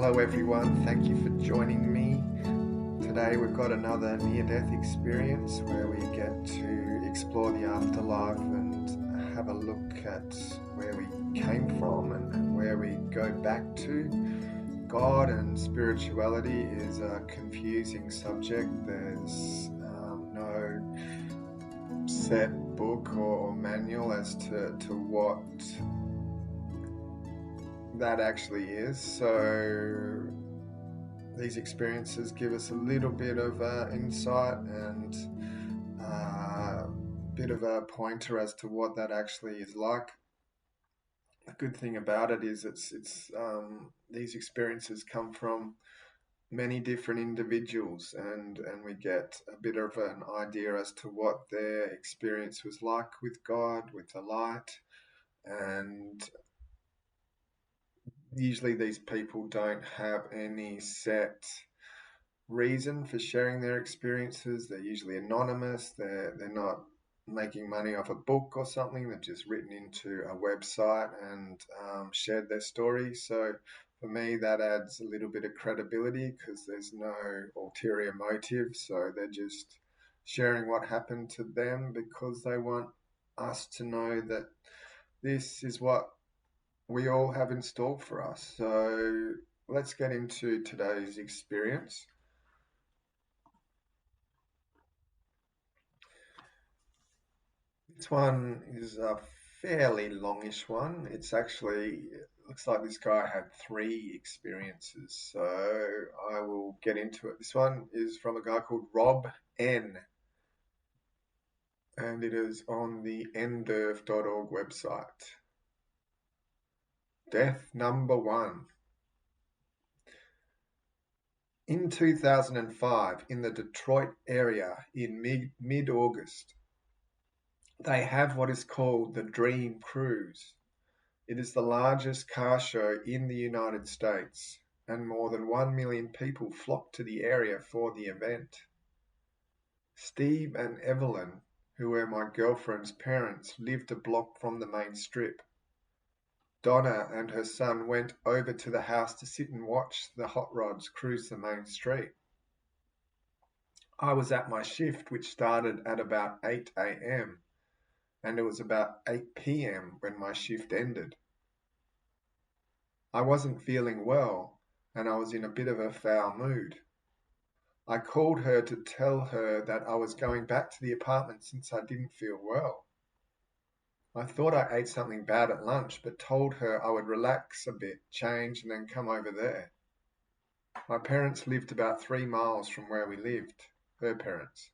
Hello everyone, thank you for joining me. Today we've got another near-death experience where we get to explore the afterlife and have a look at where we came from and where we go back to. God and spirituality is a confusing subject. There's no set book or manual as to what that actually is. So these experiences give us a little bit of insight and a bit of a pointer as to what that actually is like. The good thing about it is it's these experiences come from many different individuals, and we get a bit of an idea as to what their experience was like with God, with the light. And usually these people don't have any set reason for sharing their experiences. They're usually anonymous. They're not making money off a book or something. They've just written into a website and shared their story. So for me, that adds a little bit of credibility because there's no ulterior motive. So they're just sharing what happened to them because they want us to know that this is what we all have in store for us. So let's get into today's experience. This one is a fairly longish one. It looks like this guy had three experiences. So I will get into it. This one is from a guy called Rob N. And it is on the nderf.org website. Death number one. In 2005, in the Detroit area in mid-August, they have what is called the Dream Cruise. It is the largest car show in the United States, and more than 1 million people flock to the area for the event. Steve and Evelyn, who were my girlfriend's parents, lived a block from the main strip. Donna and her son went over to the house to sit and watch the hot rods cruise the main street. I was at my shift, which started at about 8 a.m., and it was about 8 p.m. when my shift ended. I wasn't feeling well, and I was in a bit of a foul mood. I called her to tell her that I was going back to the apartment since I didn't feel well. I thought I ate something bad at lunch, but told her I would relax a bit, change, and then come over there. My parents lived about 3 miles from where we lived, her parents.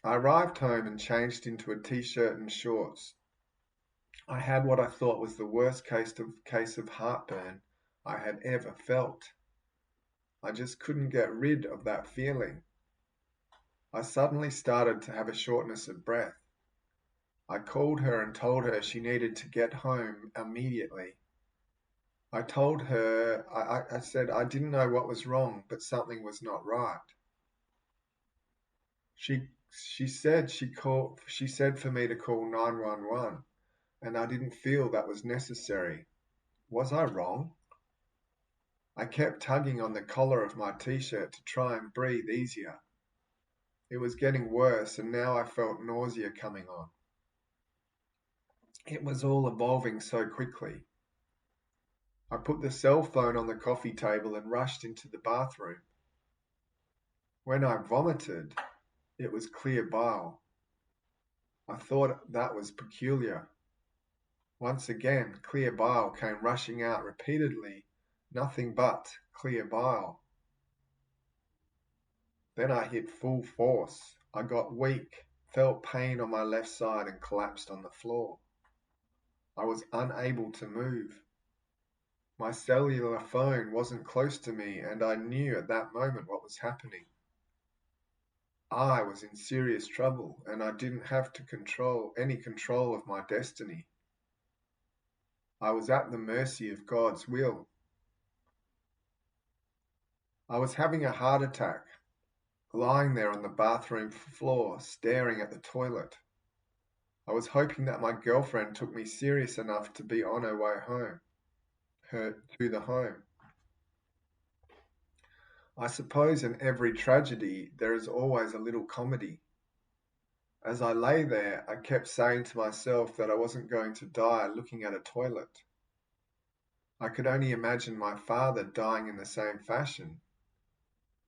I arrived home and changed into a t-shirt and shorts. I had what I thought was the worst case of heartburn I had ever felt. I just couldn't get rid of that feeling. I suddenly started to have a shortness of breath. I called her and told her she needed to get home immediately. I told her, I said I didn't know what was wrong, but something was not right. She said for me to call 911, and I didn't feel that was necessary. Was I wrong? I kept tugging on the collar of my t-shirt to try and breathe easier. It was getting worse, and now I felt nausea coming on. It was all evolving so quickly. I put the cell phone on the coffee table and rushed into the bathroom. When I vomited, it was clear bile. I thought that was peculiar. Once again, clear bile came rushing out repeatedly, nothing but clear bile. Then I hit full force. I got weak, felt pain on my left side and collapsed on the floor. I was unable to move. My cellular phone wasn't close to me, and I knew at that moment what was happening. I was in serious trouble, and I didn't have any control of my destiny. I was at the mercy of God's will. I was having a heart attack, lying there on the bathroom floor, staring at the toilet. I was hoping that my girlfriend took me serious enough to be on her way home. her to the home. I suppose in every tragedy there is always a little comedy. As I lay there, I kept saying to myself that I wasn't going to die looking at a toilet. I could only imagine my father dying in the same fashion.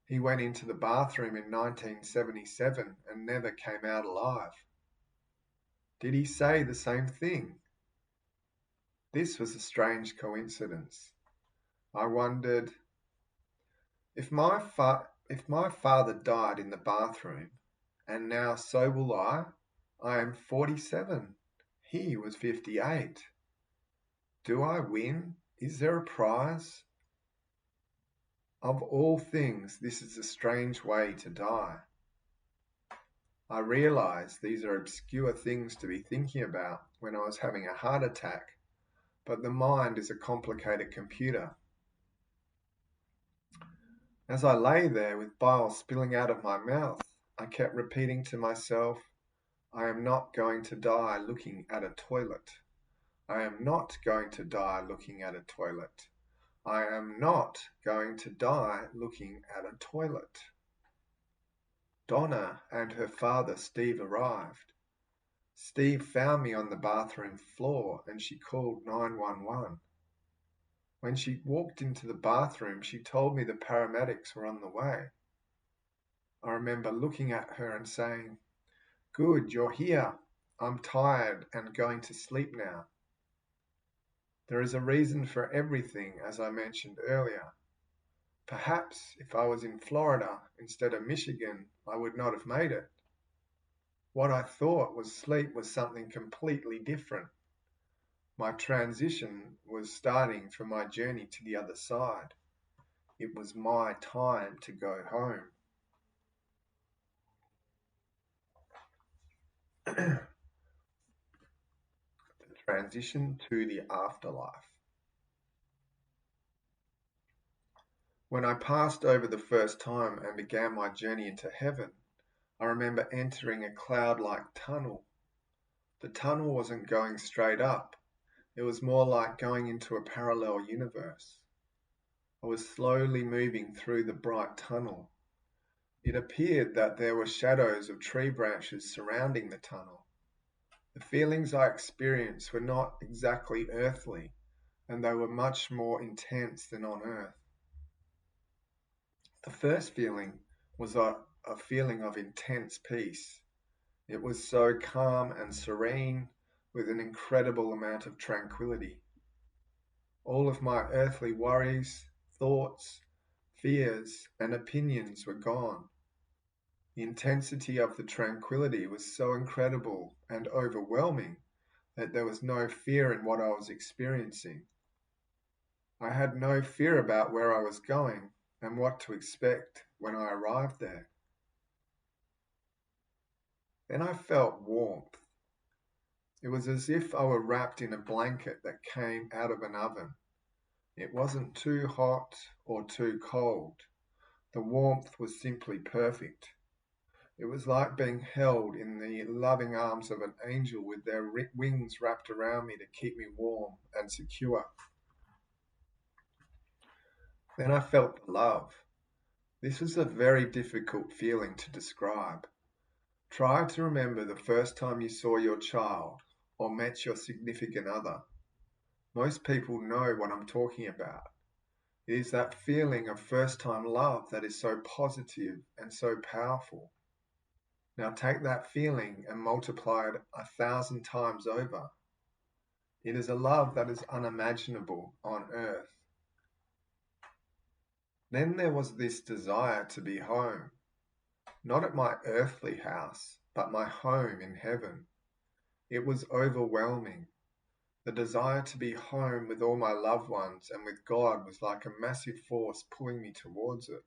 He went into the bathroom in 1977 and never came out alive. Did he say the same thing? This was a strange coincidence. I wondered, if my father died in the bathroom, and now so will I am 47. He was 58. Do I win? Is there a prize? Of all things, this is a strange way to die. I realize these are obscure things to be thinking about when I was having a heart attack, but the mind is a complicated computer. As I lay there with bile spilling out of my mouth, I kept repeating to myself, I am not going to die looking at a toilet. I am not going to die looking at a toilet. I am not going to die looking at a toilet. Donna and her father Steve arrived. Steve found me on the bathroom floor and she called 911. When she walked into the bathroom, she told me the paramedics were on the way. I remember looking at her and saying, Good, you're here. I'm tired and going to sleep now. There is a reason for everything, as I mentioned earlier. Perhaps if I was in Florida instead of Michigan, I would not have made it. What I thought was sleep was something completely different. My transition was starting for my journey to the other side. It was my time to go home. The transition to the afterlife. When I passed over the first time and began my journey into heaven, I remember entering a cloud-like tunnel. The tunnel wasn't going straight up. It was more like going into a parallel universe. I was slowly moving through the bright tunnel. It appeared that there were shadows of tree branches surrounding the tunnel. The feelings I experienced were not exactly earthly, and they were much more intense than on earth. The first feeling was a feeling of intense peace. It was so calm and serene, with an incredible amount of tranquility. All of my earthly worries, thoughts, fears, and opinions were gone. The intensity of the tranquility was so incredible and overwhelming that there was no fear in what I was experiencing. I had no fear about where I was going and what to expect when I arrived there. Then I felt warmth. It was as if I were wrapped in a blanket that came out of an oven. It wasn't too hot or too cold. The warmth was simply perfect. It was like being held in the loving arms of an angel with their wings wrapped around me to keep me warm and secure. Then I felt love. This was a very difficult feeling to describe. Try to remember the first time you saw your child or met your significant other. Most people know what I'm talking about. It is that feeling of first-time love that is so positive and so powerful. Now take that feeling and multiply it 1,000 times over. It is a love that is unimaginable on earth. Then there was this desire to be home, not at my earthly house, but my home in heaven. It was overwhelming. The desire to be home with all my loved ones and with God was like a massive force pulling me towards it.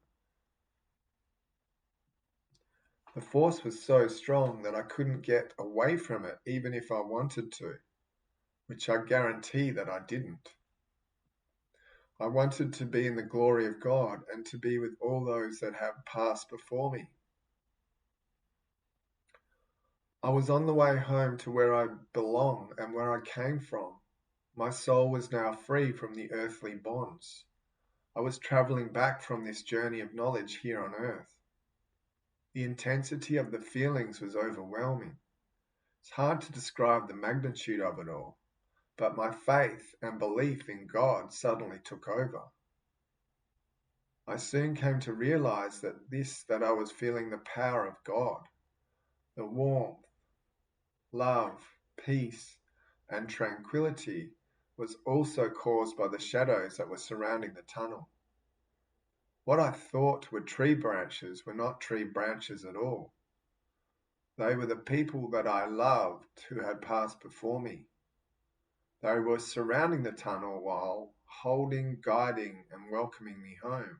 The force was so strong that I couldn't get away from it even if I wanted to, which I guarantee that I didn't. I wanted to be in the glory of God and to be with all those that have passed before me. I was on the way home to where I belong and where I came from. My soul was now free from the earthly bonds. I was traveling back from this journey of knowledge here on earth. The intensity of the feelings was overwhelming. It's hard to describe the magnitude of it all, but my faith and belief in God suddenly took over. I soon came to realize that I was feeling the power of God, the warmth, love, peace, and tranquility was also caused by the shadows that were surrounding the tunnel. What I thought were tree branches were not tree branches at all. They were the people that I loved who had passed before me. They were surrounding the tunnel while holding, guiding, and welcoming me home.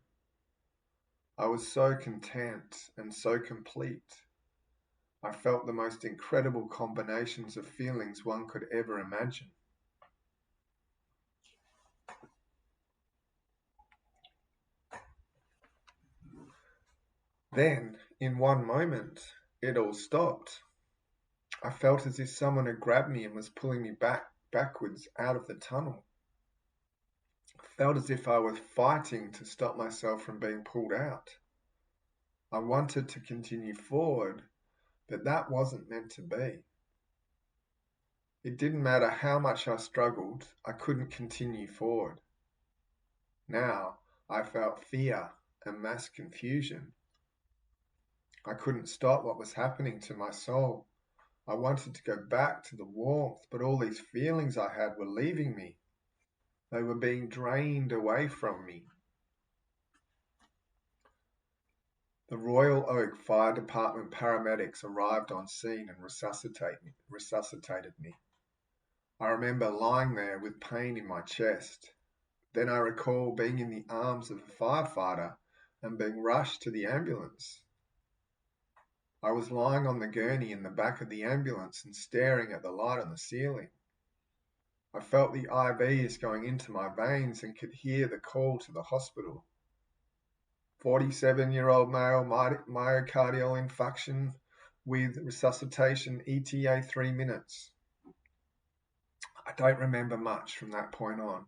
I was so content and so complete. I felt the most incredible combinations of feelings one could ever imagine. Then, in one moment, it all stopped. I felt as if someone had grabbed me and was pulling me backwards out of the tunnel. I felt as if I was fighting to stop myself from being pulled out. I wanted to continue forward, but that wasn't meant to be. It didn't matter how much I struggled, I couldn't continue forward. Now I felt fear and mass confusion. I couldn't stop what was happening to my soul. I wanted to go back to the warmth, but all these feelings I had were leaving me. They were being drained away from me. The Royal Oak Fire Department paramedics arrived on scene and resuscitated me. I remember lying there with pain in my chest. Then I recall being in the arms of a firefighter and being rushed to the ambulance. I was lying on the gurney in the back of the ambulance and staring at the light on the ceiling. I felt the IVs going into my veins and could hear the call to the hospital. 47-year-old male myocardial infarction with resuscitation ETA 3 minutes. I don't remember much from that point on.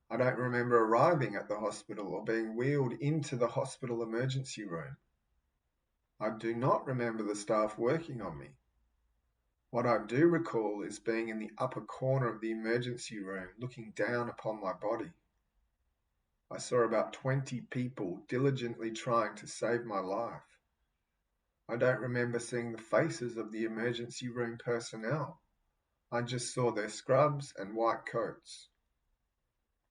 I don't remember arriving at the hospital or being wheeled into the hospital emergency room. I do not remember the staff working on me. What I do recall is being in the upper corner of the emergency room looking down upon my body. I saw about 20 people diligently trying to save my life. I don't remember seeing the faces of the emergency room personnel. I just saw their scrubs and white coats.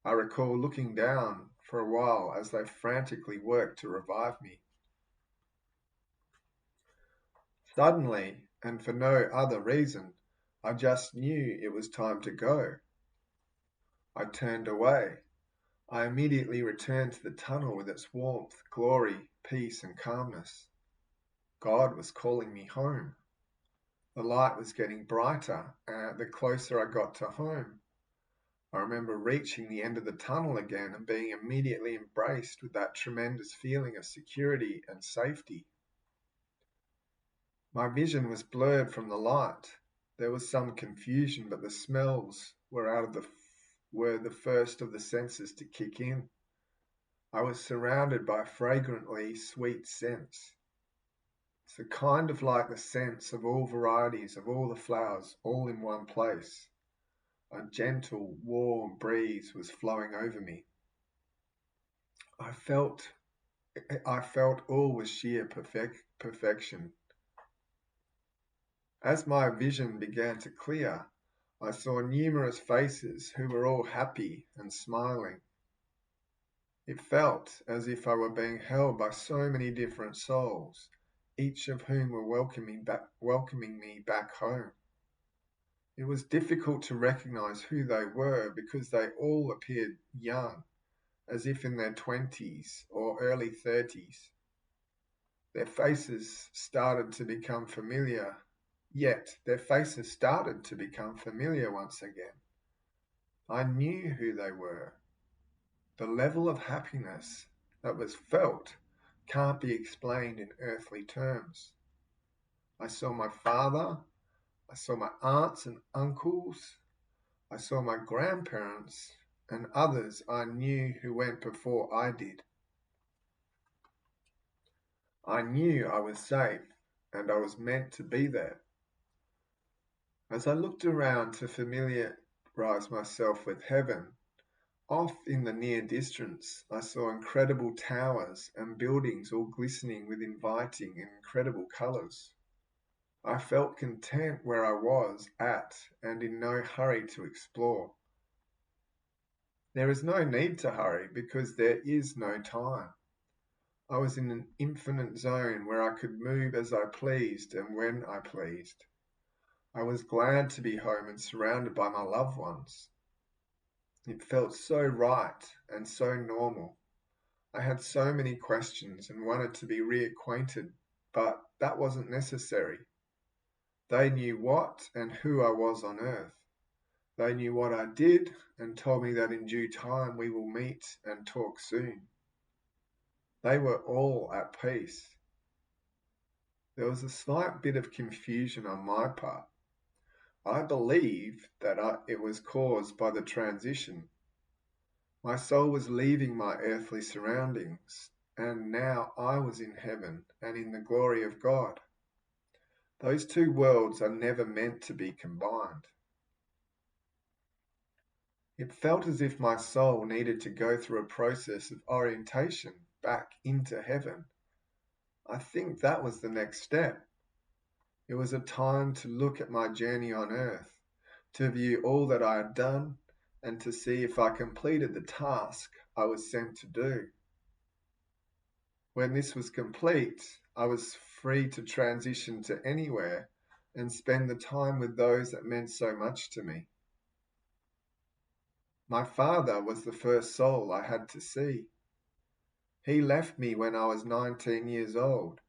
I recall looking down for a while as they frantically worked to revive me. Suddenly, and for no other reason, I just knew it was time to go. I turned away. I immediately returned to the tunnel with its warmth, glory, peace, and calmness. God was calling me home. The light was getting brighter the closer I got to home. I remember reaching the end of the tunnel again and being immediately embraced with that tremendous feeling of security and safety. My vision was blurred from the light. There was some confusion, but the smells were the first of the senses to kick in. I was surrounded by fragrantly sweet scents. It's kind of like the scents of all varieties of all the flowers all in one place. A gentle, warm breeze was flowing over me. I felt all was sheer perfection. As my vision began to clear, I saw numerous faces who were all happy and smiling. It felt as if I were being held by so many different souls, each of whom were welcoming me back home. It was difficult to recognize who they were because they all appeared young, as if in their 20s or early 30s. Their faces started to become familiar once again. I knew who they were. The level of happiness that was felt can't be explained in earthly terms. I saw my father, I saw my aunts and uncles, I saw my grandparents and others I knew who went before I did. I knew I was safe and I was meant to be there. As I looked around to familiarize myself with heaven, off in the near distance, I saw incredible towers and buildings all glistening with inviting and incredible colors. I felt content where I was at and in no hurry to explore. There is no need to hurry because there is no time. I was in an infinite zone where I could move as I pleased and when I pleased. I was glad to be home and surrounded by my loved ones. It felt so right and so normal. I had so many questions and wanted to be reacquainted, but that wasn't necessary. They knew what and who I was on earth. They knew what I did and told me that in due time we will meet and talk soon. They were all at peace. There was a slight bit of confusion on my part. I believe that it was caused by the transition. My soul was leaving my earthly surroundings, and now I was in heaven and in the glory of God. Those two worlds are never meant to be combined. It felt as if my soul needed to go through a process of orientation back into heaven. I think that was the next step. It was a time to look at my journey on earth, to view all that I had done, and to see if I completed the task I was sent to do. When this was complete, I was free to transition to anywhere and spend the time with those that meant so much to me. My father was the first soul I had to see. He left me when I was 19 years old,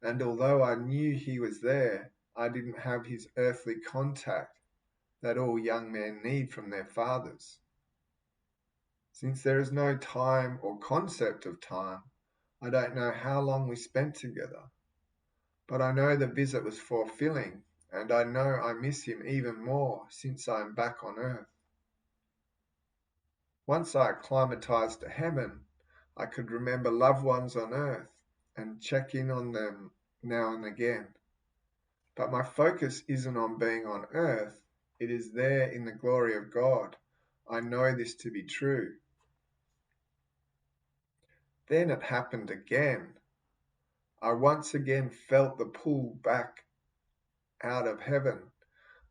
and although I knew he was there, I didn't have his earthly contact that all young men need from their fathers. Since there is no time or concept of time, I don't know how long we spent together, but I know the visit was fulfilling, and I know I miss him even more since I am back on earth. Once I acclimatized to heaven, I could remember loved ones on earth and check in on them now and again. But my focus isn't on being on earth, it is there in the glory of God. I know this to be true. Then it happened again. I once again felt the pull back out of heaven.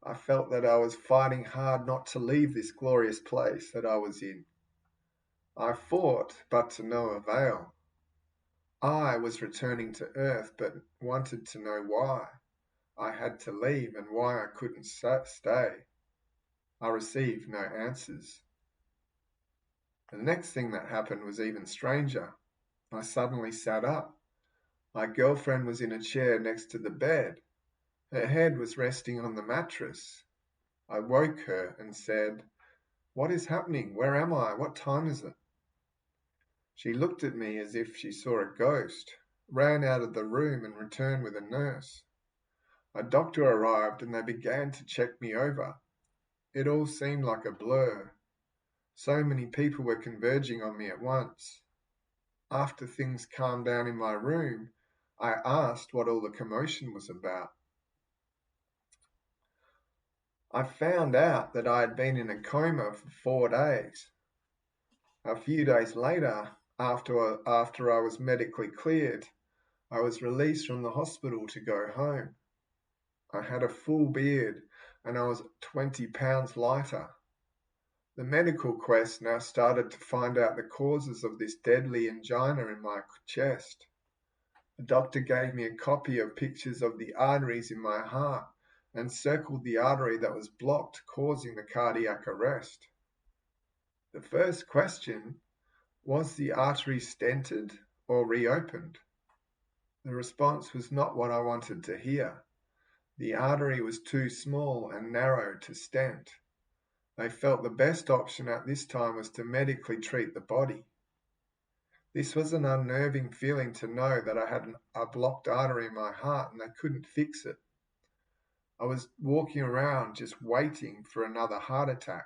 I felt that I was fighting hard not to leave this glorious place that I was in. I fought, but to no avail. I was returning to earth, but wanted to know why I had to leave and why I couldn't stay. I received no answers. The next thing that happened was even stranger. I suddenly sat up. My girlfriend was in a chair next to the bed. Her head was resting on the mattress. I woke her and said, "What is happening? Where am I? What time is it?" She looked at me as if she saw a ghost, ran out of the room and returned with a nurse. A doctor arrived and they began to check me over. It all seemed like a blur. So many people were converging on me at once. After things calmed down in my room, I asked what all the commotion was about. I found out that I had been in a coma for 4 days. A few days later, after I was medically cleared, I was released from the hospital to go home. I had a full beard and I was 20 pounds lighter. The medical quest now started to find out the causes of this deadly angina in my chest. The doctor gave me a copy of pictures of the arteries in my heart and circled the artery that was blocked, causing the cardiac arrest. The first question, was the artery stented or reopened? The response was not what I wanted to hear. The artery was too small and narrow to stent. They felt the best option at this time was to medically treat the body. This was an unnerving feeling to know that I had a blocked artery in my heart and they couldn't fix it. I was walking around just waiting for another heart attack.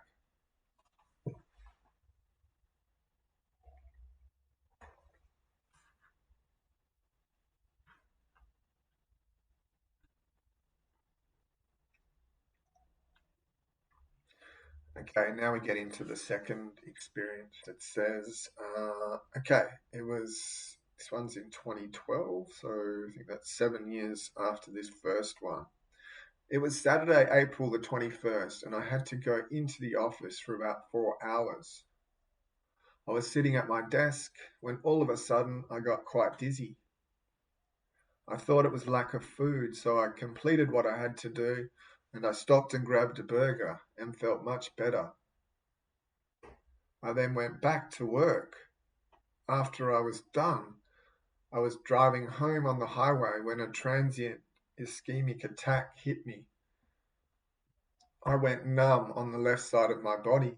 Okay, now we get into the second experience. It says, okay, this one's in 2012, so I think that's 7 years after this first one. It was Saturday, April the 21st, and I had to go into the office for about 4 hours. I was sitting at my desk when all of a sudden I got quite dizzy. I thought it was lack of food, so I completed what I had to do and I stopped and grabbed a burger and felt much better. I then went back to work. After I was done, I was driving home on the highway when a transient ischemic attack hit me. I went numb on the left side of my body.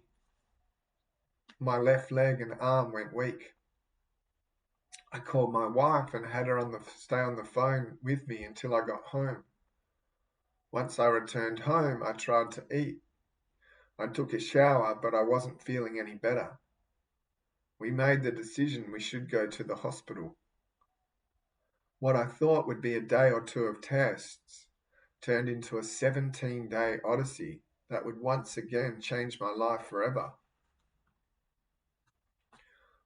My left leg and arm went weak. I called my wife and had her stay on the phone with me until I got home. Once I returned home, I tried to eat. I took a shower, but I wasn't feeling any better. We made the decision we should go to the hospital. What I thought would be a day or two of tests turned into a 17-day odyssey that would once again change my life forever.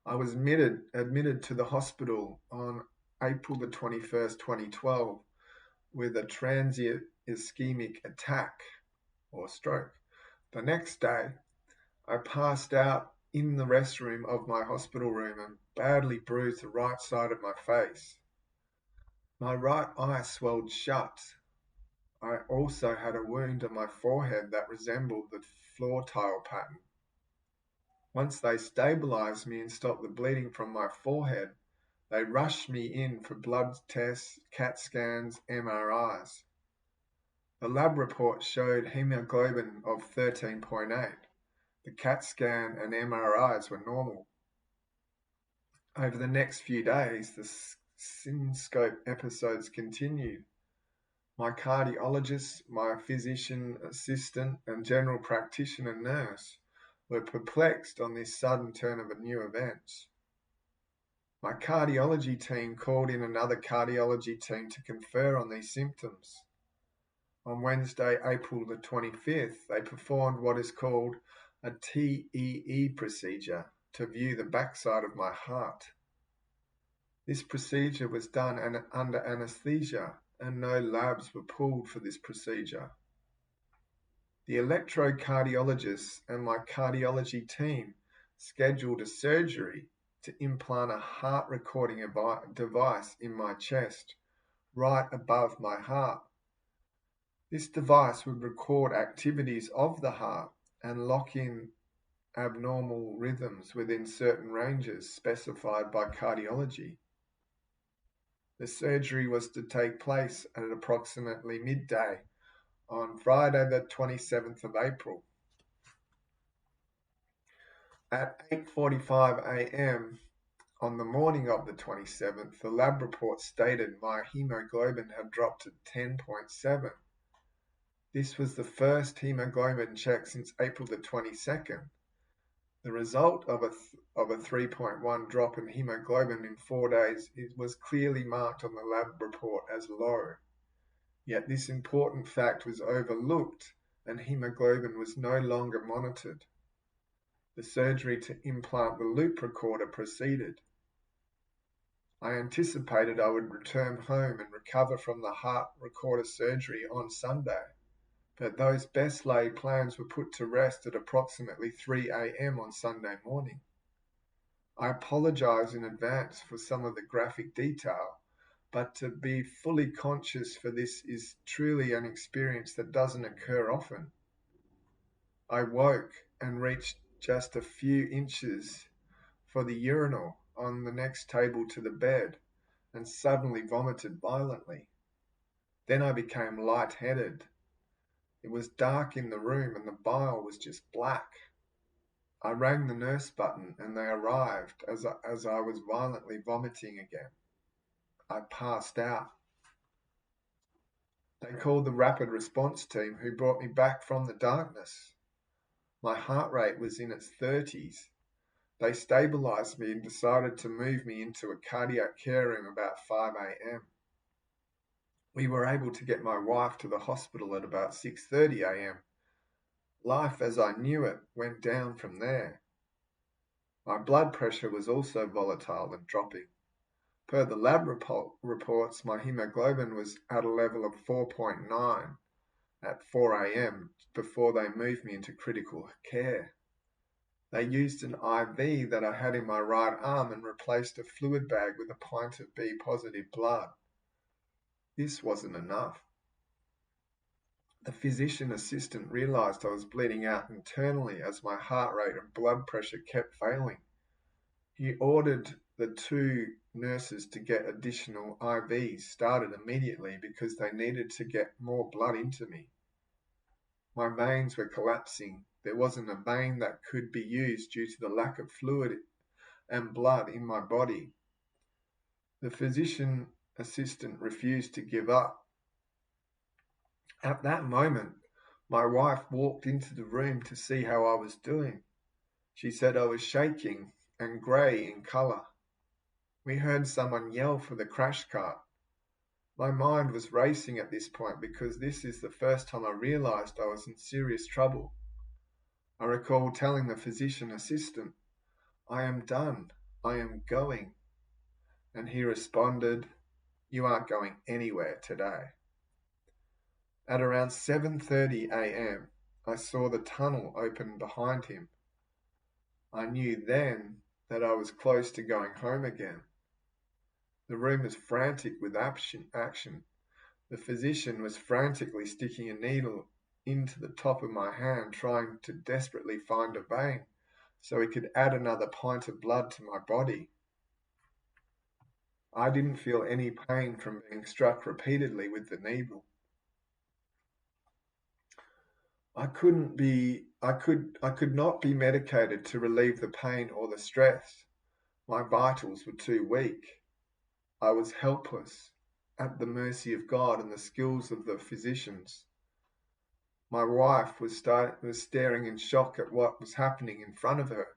I was admitted to the hospital on April the 21st, 2012, with a transient ischemic attack or stroke. The next day, I passed out in the restroom of my hospital room and badly bruised the right side of my face. My right eye swelled shut. I also had a wound on my forehead that resembled the floor tile pattern. Once they stabilized me and stopped the bleeding from my forehead, they rushed me in for blood tests, CAT scans, MRIs. The lab report showed hemoglobin of 13.8. The CAT scan and MRIs were normal. Over the next few days, the synscope episodes continued. My cardiologist, my physician assistant, and general practitioner nurse were perplexed on this sudden turn of new events. My cardiology team called in another cardiology team to confer on these symptoms. On Wednesday, April the 25th, they performed what is called a TEE procedure to view the backside of my heart. This procedure was done under anesthesia and no labs were pulled for this procedure. The electrocardiologist and my cardiology team scheduled a surgery to implant a heart recording device in my chest, right above my heart. This device would record activities of the heart and lock in abnormal rhythms within certain ranges specified by cardiology. The surgery was to take place at approximately midday on Friday the 27th of April. At 8:45 a.m. on the morning of the 27th, the lab report stated my hemoglobin had dropped to 10.7. This was the first hemoglobin check since April the 22nd. The result of a 3.1 drop in hemoglobin in 4 days was clearly marked on the lab report as low. Yet this important fact was overlooked and hemoglobin was no longer monitored. The surgery to implant the loop recorder proceeded. I anticipated I would return home and recover from the heart recorder surgery on Sunday, but those best laid plans were put to rest at approximately 3 a.m. on Sunday morning. I apologize in advance for some of the graphic detail, but to be fully conscious for this is truly an experience that doesn't occur often. I woke and reached just a few inches for the urinal on the next table to the bed and suddenly vomited violently. Then I became lightheaded. It was dark in the room and the bile was just black. I rang the nurse button and they arrived as I was violently vomiting again. I passed out. They called the rapid response team who brought me back from the darkness. My heart rate was in its 30s. They stabilized me and decided to move me into a cardiac care room about 5 a.m. We were able to get my wife to the hospital at about 6:30 a.m. Life as I knew it went down from there. My blood pressure was also volatile and dropping. Per the lab reports, my hemoglobin was at a level of 4.9 at 4 a.m. before they moved me into critical care. They used an IV that I had in my right arm and replaced a fluid bag with a pint of B positive blood. This wasn't enough. The physician assistant realized I was bleeding out internally as my heart rate and blood pressure kept failing. He ordered the two nurses to get additional IVs started immediately because they needed to get more blood into me. My veins were collapsing. There wasn't a vein that could be used due to the lack of fluid and blood in my body. The physician assistant refused to give up. At that moment, my wife walked into the room to see how I was doing. She said I was shaking and grey in colour. We heard someone yell for the crash cart. My mind was racing at this point because this is the first time I realised I was in serious trouble. I recall telling the physician assistant, "I am done. I am going." And he responded, "You aren't going anywhere today." At around 7:30 a.m., I saw the tunnel open behind him. I knew then that I was close to going home again. The room was frantic with action. The physician was frantically sticking a needle into the top of my hand, trying to desperately find a vein so he could add another pint of blood to my body. I didn't feel any pain from being struck repeatedly with the needle. I could not be medicated to relieve the pain or the stress. My vitals were too weak. I was helpless, at the mercy of God and the skills of the physicians. My wife was staring in shock at what was happening in front of her.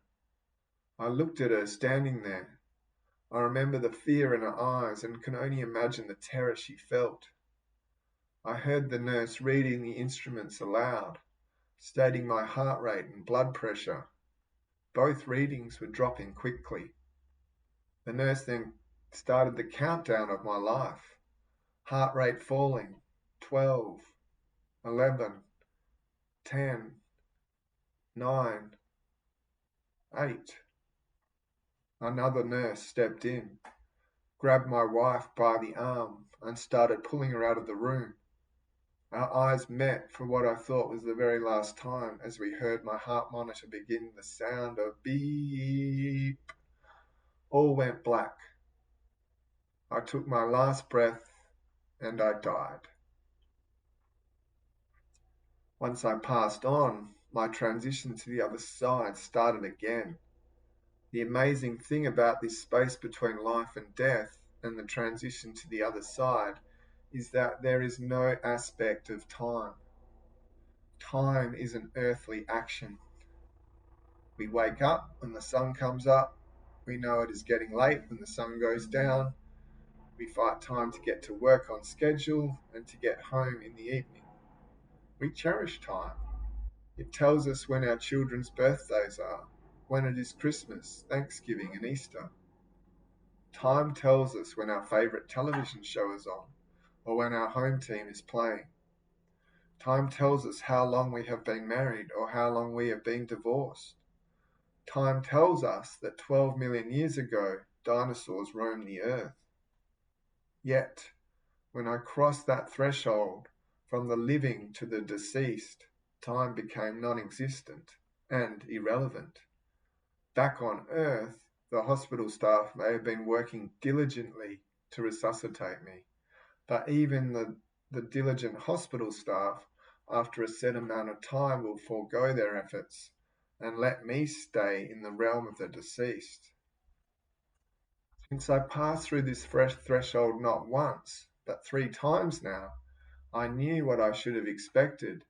I looked at her standing there. I remember the fear in her eyes and can only imagine the terror she felt. I heard the nurse reading the instruments aloud, stating my heart rate and blood pressure. Both readings were dropping quickly. The nurse then started the countdown of my life. Heart rate falling, 12, 11, 10, 9, 8. Another nurse stepped in, grabbed my wife by the arm and started pulling her out of the room. Our eyes met for what I thought was the very last time as we heard my heart monitor begin the sound of beep. All went black. I took my last breath and I died. Once I passed on, my transition to the other side started again. The amazing thing about this space between life and death and the transition to the other side is that there is no aspect of time. Time is an earthly action. We wake up when the sun comes up. We know it is getting late when the sun goes down. We fight time to get to work on schedule and to get home in the evening. We cherish time. It tells us when our children's birthdays are, when it is Christmas, Thanksgiving, and Easter. Time tells us when our favourite television show is on, or when our home team is playing. Time tells us how long we have been married or how long we have been divorced. Time tells us that 12 million years ago, dinosaurs roamed the earth. Yet, when I crossed that threshold from the living to the deceased, time became non-existent and irrelevant. Back on Earth, the hospital staff may have been working diligently to resuscitate me, but even the diligent hospital staff, after a set amount of time, will forego their efforts and let me stay in the realm of the deceased. Since I passed through this fresh threshold not once, but 3 times now, I knew what I should have expected.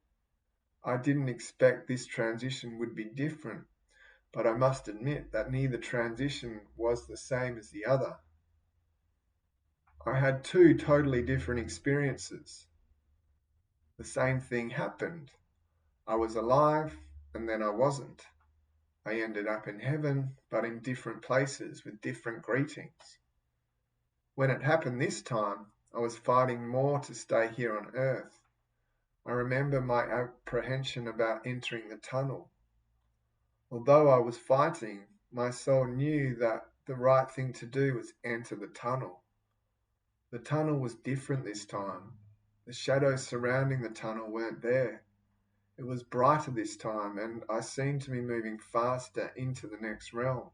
I didn't expect this transition would be different, but I must admit that neither transition was the same as the other. I had 2 totally different experiences. The same thing happened. I was alive, and then I wasn't. I ended up in heaven, but in different places with different greetings. When it happened this time, I was fighting more to stay here on earth. I remember my apprehension about entering the tunnel. Although I was fighting, my soul knew that the right thing to do was enter the tunnel. The tunnel was different this time. The shadows surrounding the tunnel weren't there. It was brighter this time, and I seemed to be moving faster into the next realm.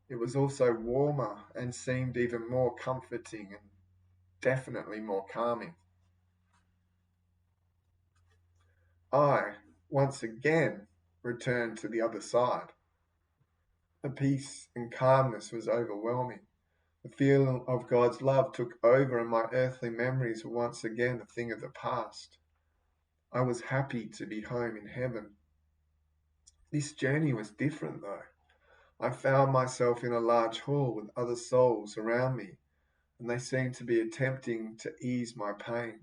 It was also warmer and seemed even more comforting and definitely more calming. I, once again, returned to the other side. The peace and calmness was overwhelming. The feeling of God's love took over, and my earthly memories were once again a thing of the past. I was happy to be home in heaven. This journey was different, though. I found myself in a large hall with other souls around me, and they seemed to be attempting to ease my pain.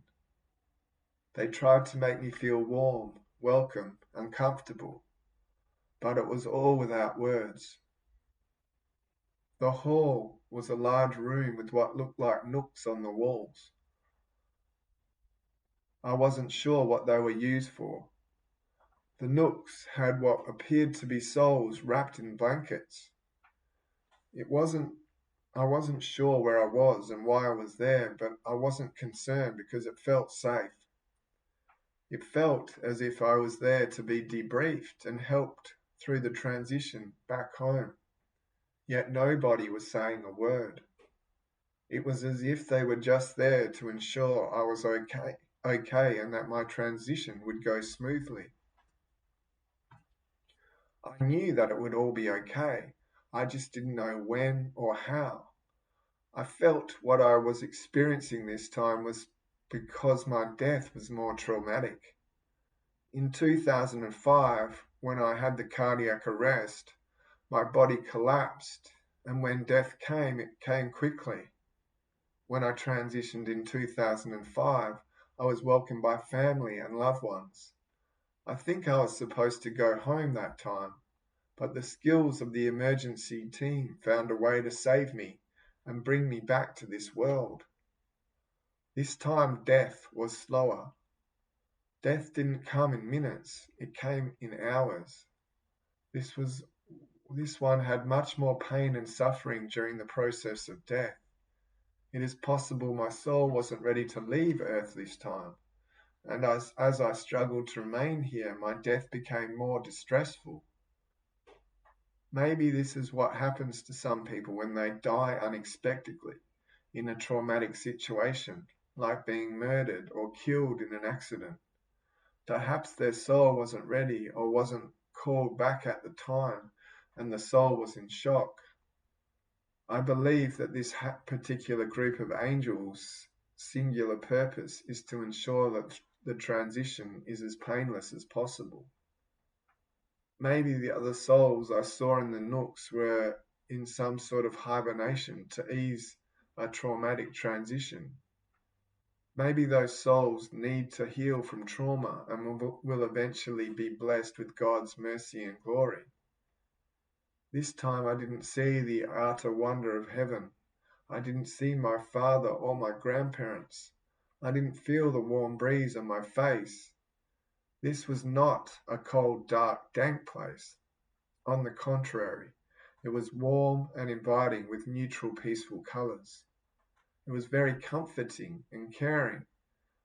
They tried to make me feel warm, welcome, and comfortable, but it was all without words. The hall was a large room with what looked like nooks on the walls. I wasn't sure what they were used for. The nooks had what appeared to be souls wrapped in blankets. I wasn't sure where I was and why I was there, but I wasn't concerned because it felt safe. It felt as if I was there to be debriefed and helped through the transition back home. Yet nobody was saying a word. It was as if they were just there to ensure I was okay, and that my transition would go smoothly. I knew that it would all be okay. I just didn't know when or how. I felt what I was experiencing this time was because my death was more traumatic. In 2005, when I had the cardiac arrest, my body collapsed, and when death came, it came quickly. When I transitioned in 2005, I was welcomed by family and loved ones. I think I was supposed to go home that time, but the skills of the emergency team found a way to save me and bring me back to this world. This time death was slower. Death didn't come in minutes, it came in hours. This one had much more pain and suffering during the process of death. It is possible my soul wasn't ready to leave Earth this time, and as I struggled to remain here, my death became more distressful. Maybe this is what happens to some people when they die unexpectedly in a traumatic situation, like being murdered or killed in an accident. Perhaps their soul wasn't ready or wasn't called back at the time, and the soul was in shock. I believe that this particular group of angels' singular purpose is to ensure that the transition is as painless as possible. Maybe the other souls I saw in the nooks were in some sort of hibernation to ease a traumatic transition. Maybe those souls need to heal from trauma and will eventually be blessed with God's mercy and glory. This time I didn't see the outer wonder of heaven. I didn't see my father or my grandparents. I didn't feel the warm breeze on my face. This was not a cold, dark, dank place. On the contrary, it was warm and inviting with neutral, peaceful colours. It was very comforting and caring.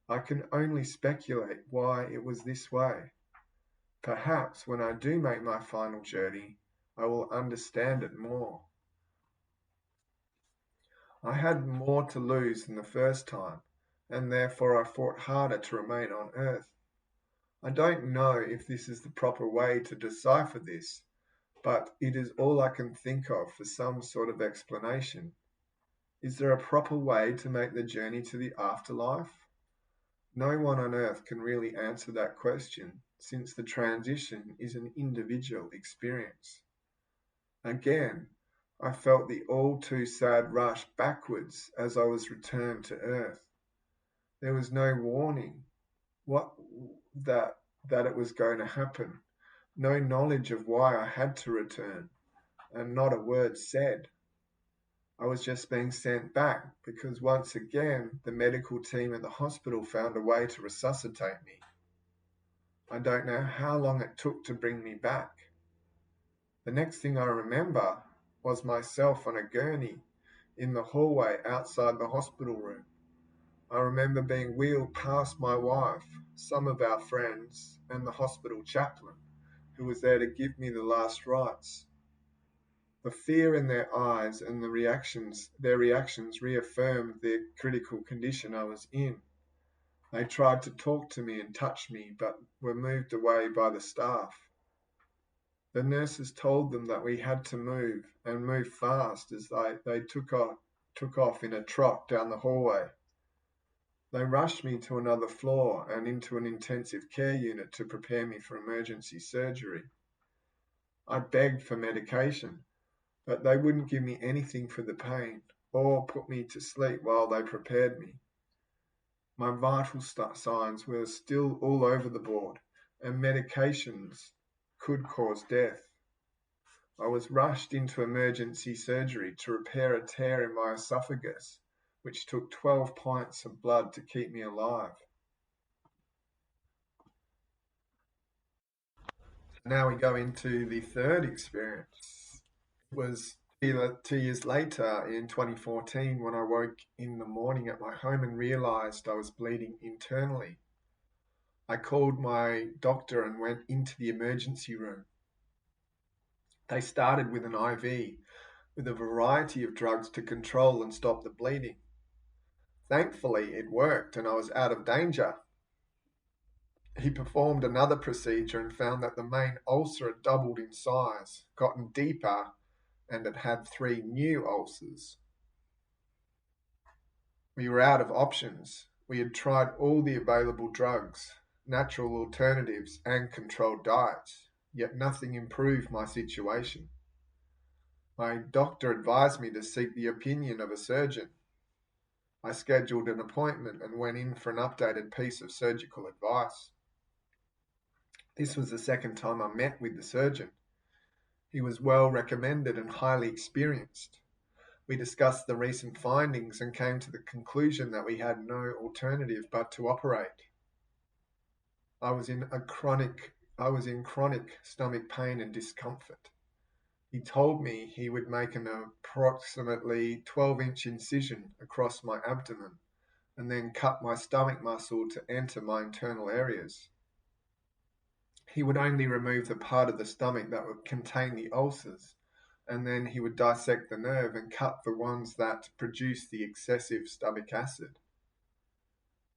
I can only speculate why it was this way. Perhaps when I do make my final journey, I will understand it more. I had more to lose than the first time, and therefore I fought harder to remain on Earth. I don't know if this is the proper way to decipher this, but it is all I can think of for some sort of explanation. Is there a proper way to make the journey to the afterlife? No one on Earth can really answer that question, since the transition is an individual experience. Again, I felt the all too sad rush backwards as I was returned to Earth. There was no warning that it was going to happen, no knowledge of why I had to return, and not a word said. I was just being sent back because once again the medical team at the hospital found a way to resuscitate me. I don't know how long it took to bring me back. The next thing I remember was myself on a gurney in the hallway outside the hospital room. I remember being wheeled past my wife, some of our friends, and the hospital chaplain, who was there to give me the last rites. The fear in their eyes and their reactions reaffirmed the critical condition I was in. They tried to talk to me and touch me, but were moved away by the staff. The nurses told them that we had to move, and move fast, as they took off in a trot down the hallway. They rushed me to another floor and into an intensive care unit to prepare me for emergency surgery. I begged for medication, but they wouldn't give me anything for the pain or put me to sleep while they prepared me. My vital signs were still all over the board, and medications could cause death. I was rushed into emergency surgery to repair a tear in my esophagus, which took 12 pints of blood to keep me alive. Now we go into the third experience. It was 2 years later in 2014 when I woke in the morning at my home and realized I was bleeding internally. I called my doctor and went into the emergency room. They started with an IV with a variety of drugs to control and stop the bleeding. Thankfully, it worked and I was out of danger. He performed another procedure and found that the main ulcer had doubled in size, gotten deeper, and it had 3 new ulcers. We were out of options. We had tried all the available drugs, natural alternatives, and controlled diets, yet nothing improved my situation. My doctor advised me to seek the opinion of a surgeon. I scheduled an appointment and went in for an updated piece of surgical advice. This was the second time I met with the surgeon. He was well recommended and highly experienced. We discussed the recent findings and came to the conclusion that we had no alternative but to operate. I was in chronic stomach pain and discomfort. He told me he would make an approximately 12-inch incision across my abdomen and then cut my stomach muscle to enter my internal areas. He would only remove the part of the stomach that would contain the ulcers, and then he would dissect the nerve and cut the ones that produce the excessive stomach acid.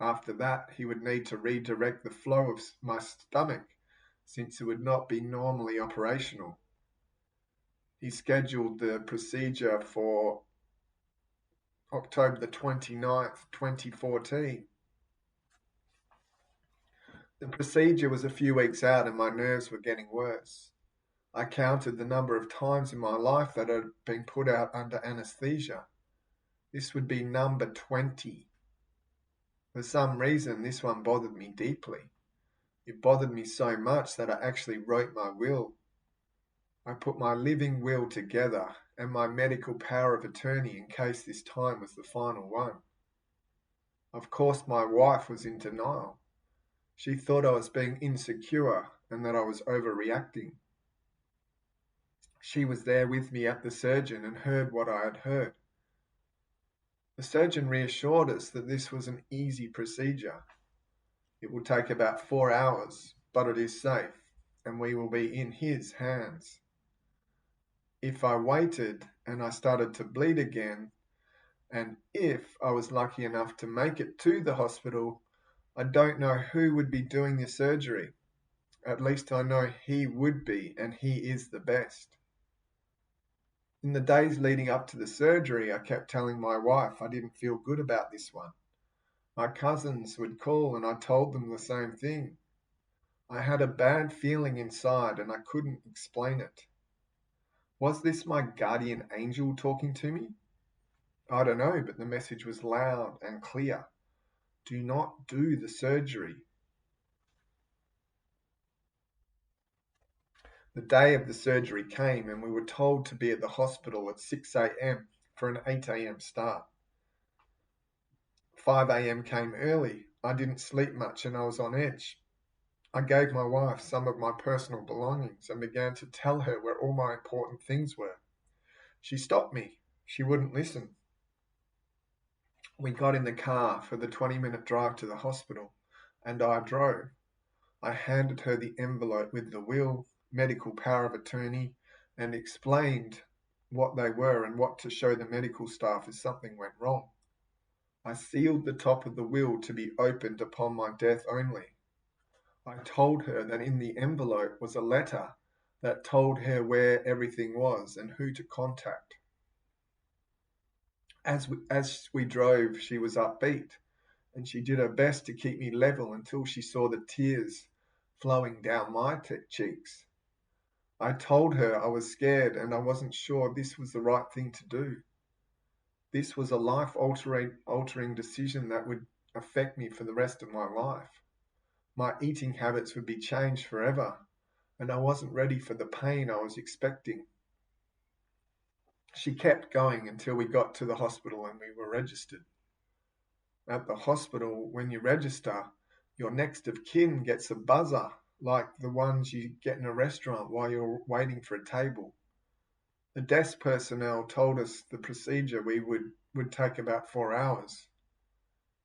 After that, he would need to redirect the flow of my stomach, since it would not be normally operational. He scheduled the procedure for October the 29th, 2014. The procedure was a few weeks out and my nerves were getting worse. I counted the number of times in my life that I had been put out under anesthesia. This would be number 20. For some reason, this one bothered me deeply. It bothered me so much that I actually wrote my will. I put my living will together and my medical power of attorney in case this time was the final one. Of course, my wife was in denial. She thought I was being insecure and that I was overreacting. She was there with me at the surgeon and heard what I had heard. The surgeon reassured us that this was an easy procedure. It will take about 4 hours, but it is safe, and we will be in his hands. If I waited and I started to bleed again, and if I was lucky enough to make it to the hospital, I don't know who would be doing the surgery. At least I know he would be, and he is the best. In the days leading up to the surgery, I kept telling my wife I didn't feel good about this one. My cousins would call and I told them the same thing. I had a bad feeling inside and I couldn't explain it. Was this my guardian angel talking to me? I don't know, but the message was loud and clear. Do not do the surgery. The day of the surgery came and we were told to be at the hospital at 6 a.m. for an 8 a.m. start. 5 a.m. came early. I didn't sleep much and I was on edge. I gave my wife some of my personal belongings and began to tell her where all my important things were. She stopped me. She wouldn't listen. We got in the car for the 20-minute drive to the hospital and I drove. I handed her the envelope with the will, medical power of attorney, and explained what they were and what to show the medical staff if something went wrong. I sealed the top of the will to be opened upon my death only. I told her that in the envelope was a letter that told her where everything was and who to contact. As we drove, she was upbeat, and she did her best to keep me level until she saw the tears flowing down my cheeks. I told her I was scared and I wasn't sure this was the right thing to do. This was a life-altering decision that would affect me for the rest of my life. My eating habits would be changed forever, and I wasn't ready for the pain I was expecting. She kept going until we got to the hospital and we were registered. At the hospital, when you register, your next of kin gets a buzzer like the ones you get in a restaurant while you're waiting for a table. The desk personnel told us the procedure would take about 4 hours.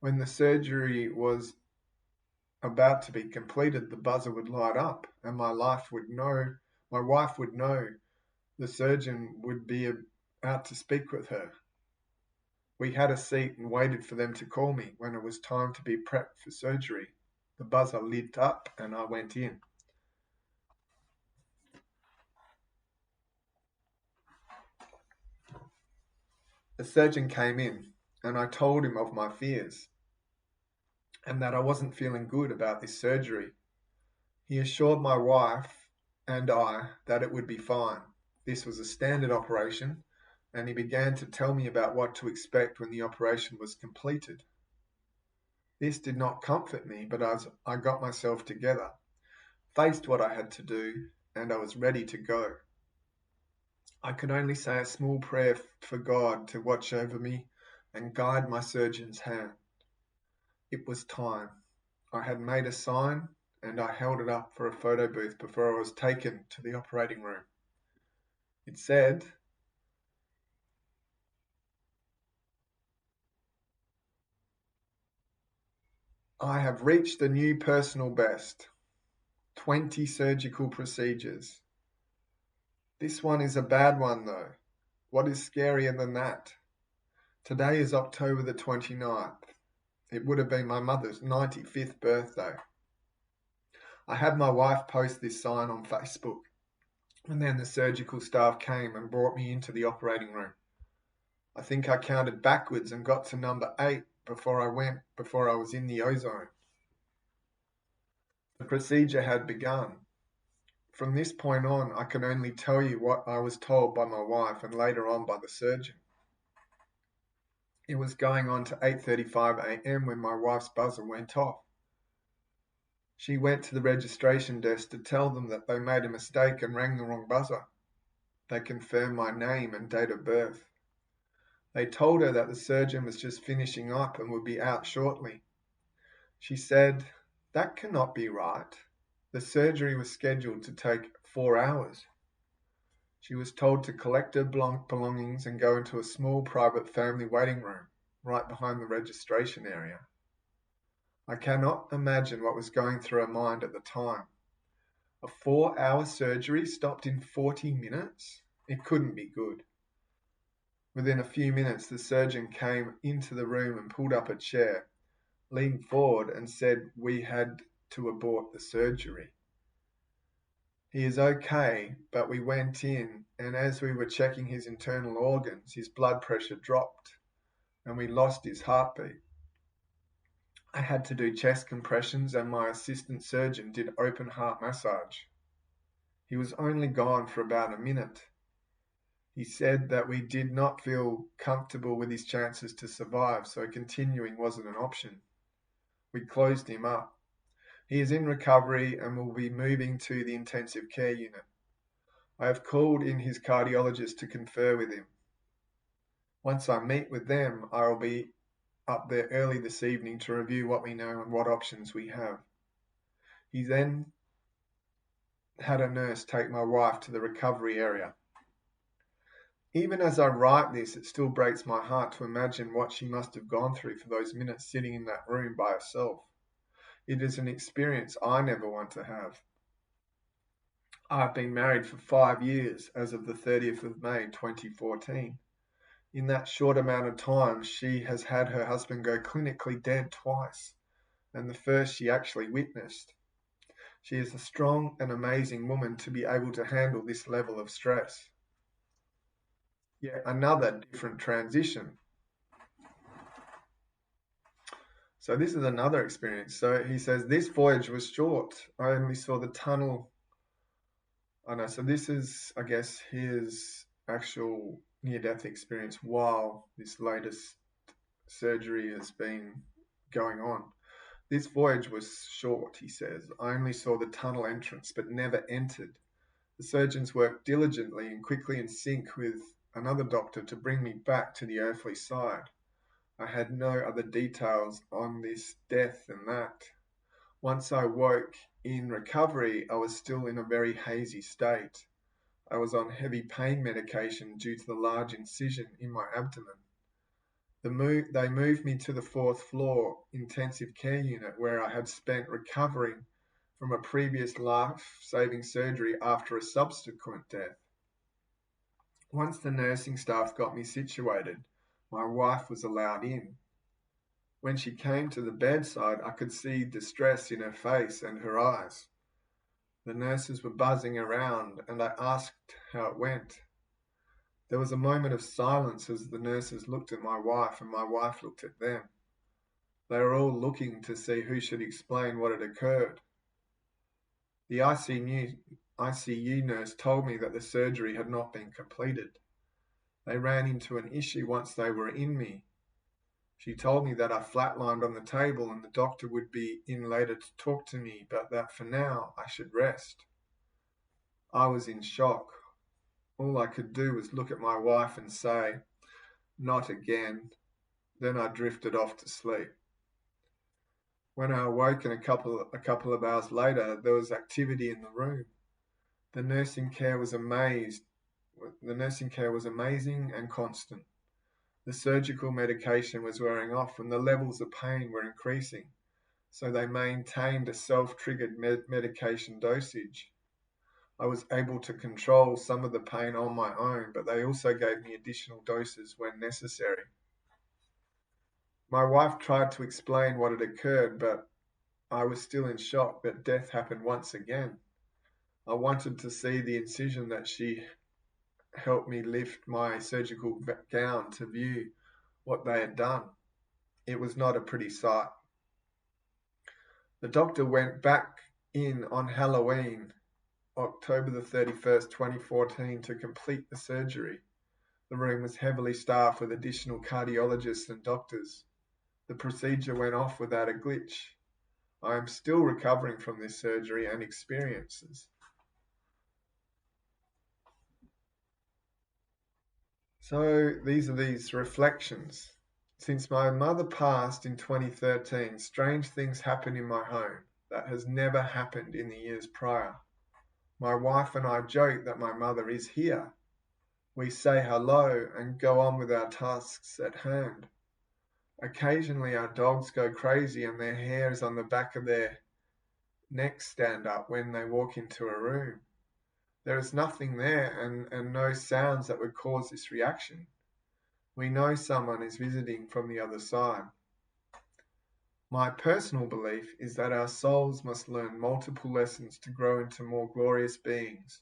When the surgery was about to be completed, the buzzer would light up and my wife would know the surgeon would be out to speak with her. We had a seat and waited for them to call me. When it was time to be prepped for surgery, the buzzer lit up and I went in. The surgeon came in and I told him of my fears and that I wasn't feeling good about this surgery. He assured my wife and I that it would be fine. This was a standard operation, and he began to tell me about what to expect when the operation was completed. This did not comfort me, but as I got myself together, faced what I had to do, and I was ready to go. I could only say a small prayer for God to watch over me and guide my surgeon's hand. It was time. I had made a sign and I held it up for a photo booth before I was taken to the operating room. It said, "I have reached a new personal best. 20 surgical procedures. This one is a bad one though. What is scarier than that? Today is October the 29th. It would have been my mother's 95th birthday. I had my wife post this sign on Facebook, and then the surgical staff came and brought me into the operating room. I think I counted backwards and got to number 8 before I was in the ozone. The procedure had begun. From this point on, I can only tell you what I was told by my wife and later on by the surgeon. It was going on to 8:35 a.m. when my wife's buzzer went off. She went to the registration desk to tell them that they made a mistake and rang the wrong buzzer. They confirmed my name and date of birth. They told her that the surgeon was just finishing up and would be out shortly. She said, "That cannot be right. The surgery was scheduled to take 4 hours." She was told to collect her belongings and go into a small private family waiting room right behind the registration area. I cannot imagine what was going through her mind at the time. A 4-hour surgery stopped in 40 minutes? It couldn't be good. Within a few minutes, the surgeon came into the room and pulled up a chair, leaned forward and said we had to abort the surgery. He is okay, but we went in, and as we were checking his internal organs, his blood pressure dropped, and we lost his heartbeat. I had to do chest compressions, and my assistant surgeon did open heart massage. He was only gone for about a minute. He said that we did not feel comfortable with his chances to survive, so continuing wasn't an option. We closed him up. He is in recovery and will be moving to the intensive care unit. I have called in his cardiologist to confer with him. Once I meet with them, I will be up there early this evening to review what we know and what options we have. He then had a nurse take my wife to the recovery area. Even as I write this, it still breaks my heart to imagine what she must have gone through for those minutes sitting in that room by herself. It is an experience I never want to have. I've been married for 5 years as of the 30th of May 2014. In that short amount of time, she has had her husband go clinically dead twice, and the first she actually witnessed. She is a strong and amazing woman to be able to handle this level of stress. Yet another different transition. So this is another experience. So he says, this voyage was short. I only saw the tunnel. I know. So this is, I guess, his actual near-death experience while this latest surgery has been going on. This voyage was short, he says. I only saw the tunnel entrance, but never entered. The surgeons worked diligently and quickly in sync with another doctor to bring me back to the earthly side. I had no other details on this death than that. Once I woke in recovery, I was still in a very hazy state. I was on heavy pain medication due to the large incision in my abdomen. They moved me to the 4th floor intensive care unit where I had spent recovering from a previous life-saving surgery after a subsequent death. Once the nursing staff got me situated, my wife was allowed in. When she came to the bedside, I could see distress in her face and her eyes. The nurses were buzzing around, and I asked how it went. There was a moment of silence as the nurses looked at my wife and my wife looked at them. They were all looking to see who should explain what had occurred. The ICU nurse told me that the surgery had not been completed. They ran into an issue once they were in me. She told me that I flatlined on the table and the doctor would be in later to talk to me, but that for now I should rest. I was in shock. All I could do was look at my wife and say, "Not again." Then I drifted off to sleep. When I awoke a couple of hours later, there was activity in the room. The nursing care was amazing and constant. The surgical medication was wearing off and the levels of pain were increasing, so they maintained a self-triggered medication dosage. I was able to control some of the pain on my own, but they also gave me additional doses when necessary. My wife tried to explain what had occurred, but I was still in shock that death happened once again. I wanted to see the incision that she helped me lift my surgical gown to view what they had done. It was not a pretty sight. The doctor went back in on Halloween, October the 31st, 2014, to complete the surgery. The room was heavily staffed with additional cardiologists and doctors. The procedure went off without a glitch. I am still recovering from this surgery and experiences. So these are these reflections. Since my mother passed in 2013, strange things happen in my home that has never happened in the years prior. My wife and I joke that my mother is here. We say hello and go on with our tasks at hand. Occasionally our dogs go crazy and their hairs on the back of their necks stand up when they walk into a room. There is nothing there and no sounds that would cause this reaction. We know someone is visiting from the other side. My personal belief is that our souls must learn multiple lessons to grow into more glorious beings.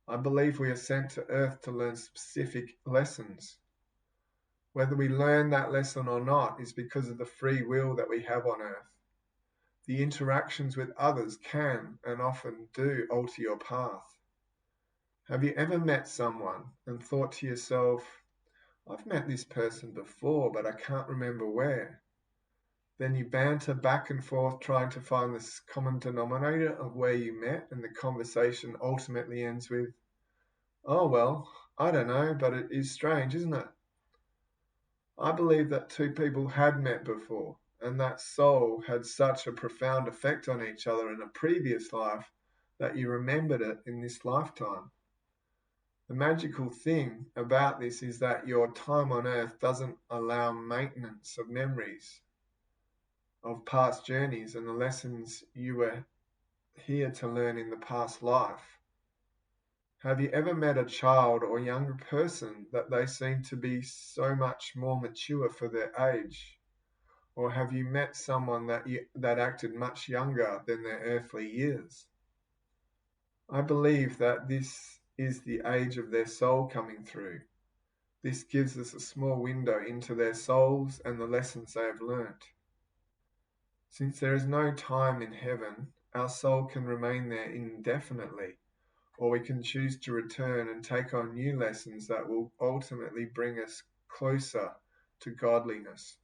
I believe we are sent to earth to learn specific lessons. Whether we learn that lesson or not is because of the free will that we have on earth. The interactions with others can and often do alter your path. Have you ever met someone and thought to yourself, "I've met this person before, but I can't remember where"? Then you banter back and forth trying to find this common denominator of where you met, and the conversation ultimately ends with, Oh, well, I don't know, but it is strange, isn't it? I believe that two people had met before, and that soul had such a profound effect on each other in a previous life that you remembered it in this lifetime. The magical thing about this is that your time on earth doesn't allow maintenance of memories of past journeys and the lessons you were here to learn in the past life. Have you ever met a child or younger person that they seem to be so much more mature for their age? Or have you met someone that acted much younger than their earthly years? I believe that this is the age of their soul coming through. This gives us a small window into their souls and the lessons they have learnt. Since there is no time in heaven, our soul can remain there indefinitely, or we can choose to return and take on new lessons that will ultimately bring us closer to godliness.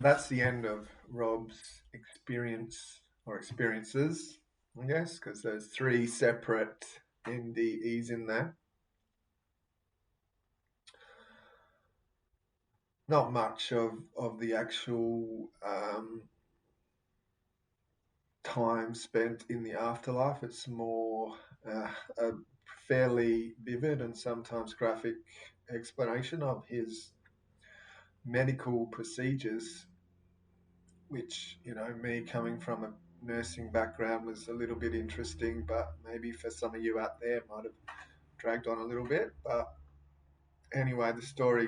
That's the end of Rob's experience or experiences, I guess, because there's three separate NDEs in there. Not much of the actual time spent in the afterlife. It's more a fairly vivid and sometimes graphic explanation of his medical procedures, which, me coming from a nursing background was a little bit interesting, but maybe for some of you out there, it might have dragged on a little bit. But anyway, the story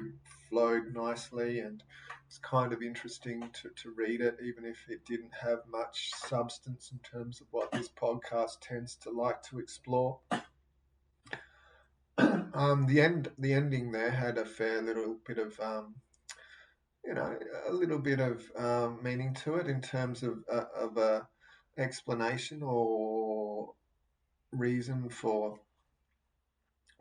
flowed nicely and it's kind of interesting to read it, even if it didn't have much substance in terms of what this podcast tends to like to explore. The ending there had a fair little bit of you know a little bit of meaning to it in terms of a explanation or reason for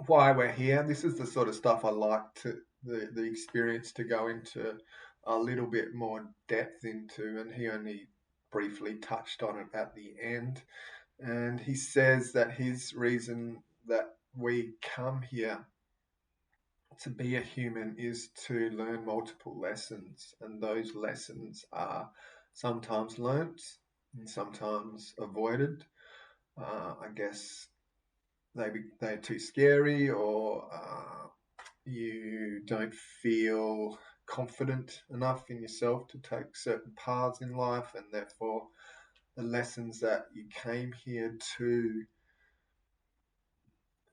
why we're here. This is the sort of stuff I like to the experience to go into a little bit more depth into, and he only briefly touched on it at the end. And he says that his reason that we come here to be a human is to learn multiple lessons, and those lessons are sometimes learnt and sometimes avoided. I guess they're too scary, or you don't feel confident enough in yourself to take certain paths in life, and therefore the lessons that you came here to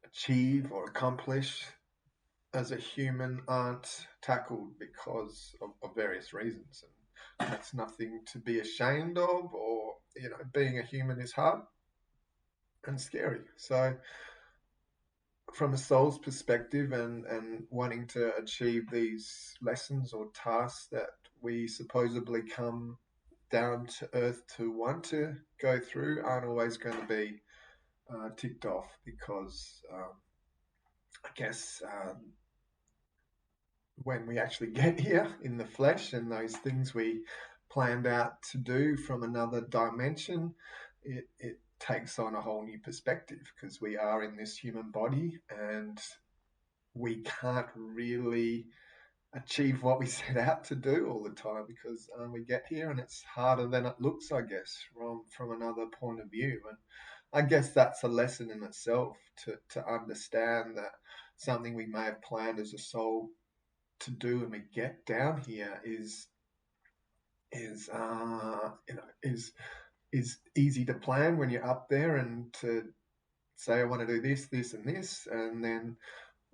achieve or accomplish as a human aren't tackled because of various reasons. And that's nothing to be ashamed of, or, being a human is hard and scary. So, from a soul's perspective and wanting to achieve these lessons or tasks that we supposedly come down to earth to want to go through aren't always going to be ticked off because I guess when we actually get here in the flesh and those things we planned out to do from another dimension, it takes on a whole new perspective because we are in this human body and we can't really achieve what we set out to do all the time because we get here and it's harder than it looks, I guess, from another point of view. And I guess that's a lesson in itself to understand that something we may have planned as a soul to do when we get down here is is easy to plan when you're up there and to say I want to do this, this, and this, and then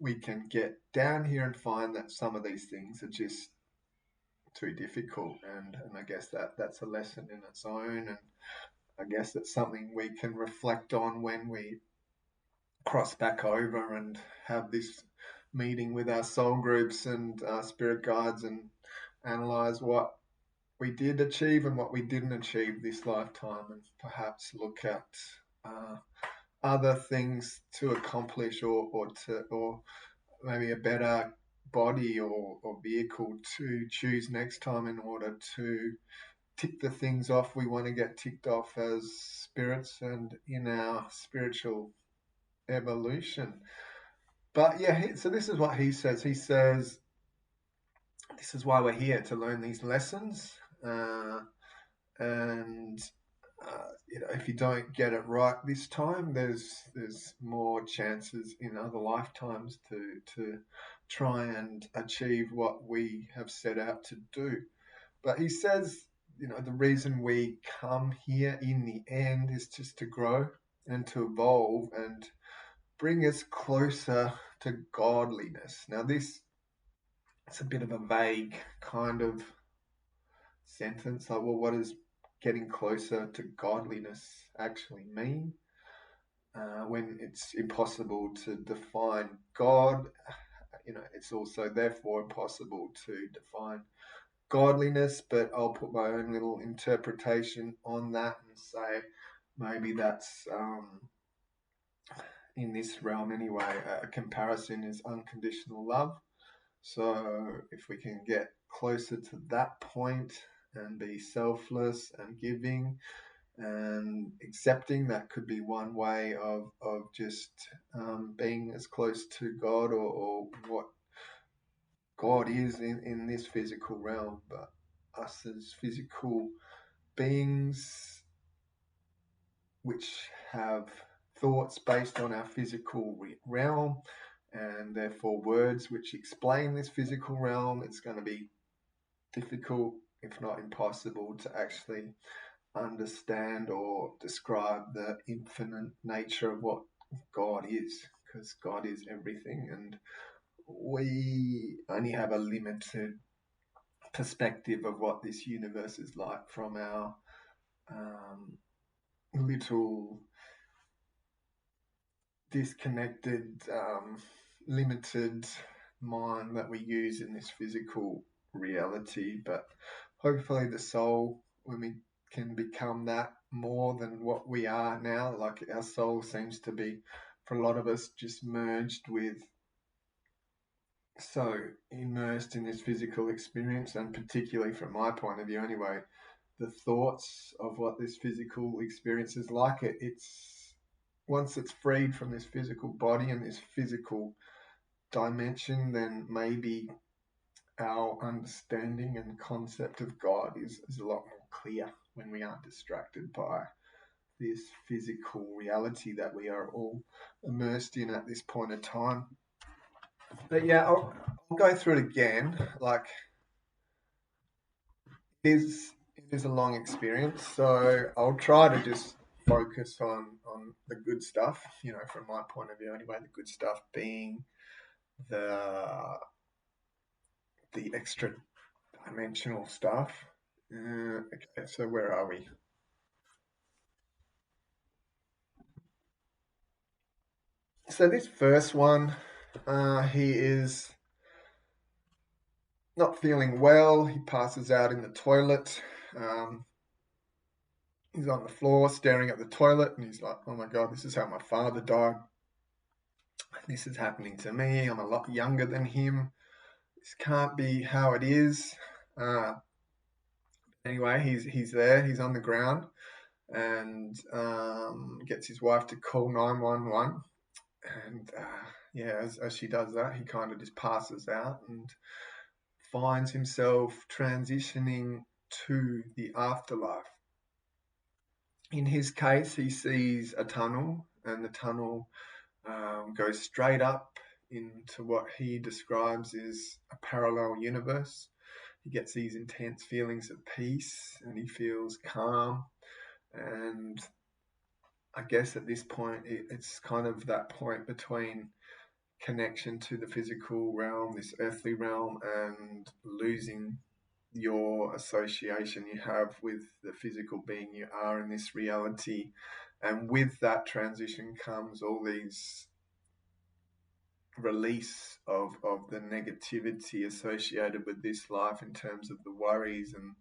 we can get down here and find that some of these things are just too difficult, and I guess that's a lesson in its own, and I guess that's something we can reflect on when we cross back over and have this meeting with our soul groups and our spirit guides and analyze what we did achieve and what we didn't achieve this lifetime, and perhaps look at uh, other things to accomplish or maybe a better body or vehicle to choose next time in order to tick the things off we want to get ticked off as spirits and in our spiritual evolution. But yeah, so this is what he says. He says, this is why we're here, to learn these lessons. And if you don't get it right this time, there's more chances in other lifetimes to try and achieve what we have set out to do. But he says, the reason we come here in the end is just to grow and to evolve and bring us closer to godliness. Now, this it's a bit of a vague kind of sentence. Like, well, what does getting closer to godliness actually mean? When it's impossible to define God, it's also therefore impossible to define godliness. But I'll put my own little interpretation on that and say maybe that's in this realm anyway. A comparison is unconditional love. So if we can get closer to that point and be selfless and giving and accepting, that could be one way of just being as close to God or what God is in this physical realm. But us as physical beings which have thoughts based on our physical realm and therefore words which explain this physical realm, it's going to be difficult, if not impossible, to actually understand or describe the infinite nature of what God is, because God is everything and we only have a limited perspective of what this universe is like from our little disconnected, limited mind that we use in this physical reality. But hopefully the soul, when we can become that more than what we are now, like our soul seems to be, for a lot of us, just merged with, so immersed in this physical experience, and particularly from my point of view anyway, the thoughts of what this physical experience is like, it's once it's freed from this physical body and this physical dimension, then maybe our understanding and concept of God is a lot more clear when we aren't distracted by this physical reality that we are all immersed in at this point of time. But yeah, I'll go through it again. Like, it is a long experience, so I'll try to just focus on the good stuff, from my point of view anyway, the good stuff being the extra dimensional stuff. Okay, so where are we? So this first one, he is not feeling well. He passes out in the toilet. He's on the floor staring at the toilet and he's like, oh my God, this is how my father died. This is happening to me. I'm a lot younger than him. This can't be how it is. Anyway, he's there. He's on the ground and gets his wife to call 911. And yeah, as she does that, he kind of just passes out and finds himself transitioning to the afterlife. In his case, he sees a tunnel, and the tunnel goes straight up into what he describes as a parallel universe. He gets these intense feelings of peace and he feels calm. And I guess at this point, it's kind of that point between connection to the physical realm, this earthly realm, and losing your association you have with the physical being you are in this reality. And with that transition comes all these release of the negativity associated with this life in terms of the worries and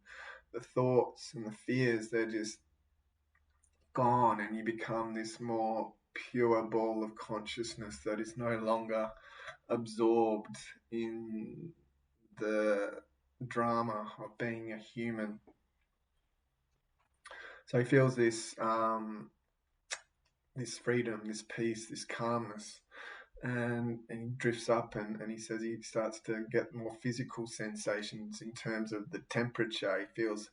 the thoughts and the fears. They're just gone and you become this more pure ball of consciousness that is no longer absorbed in the drama of being a human. So he feels this freedom, this peace, this calmness, and he drifts up, and he says he starts to get more physical sensations in terms of the temperature. He feels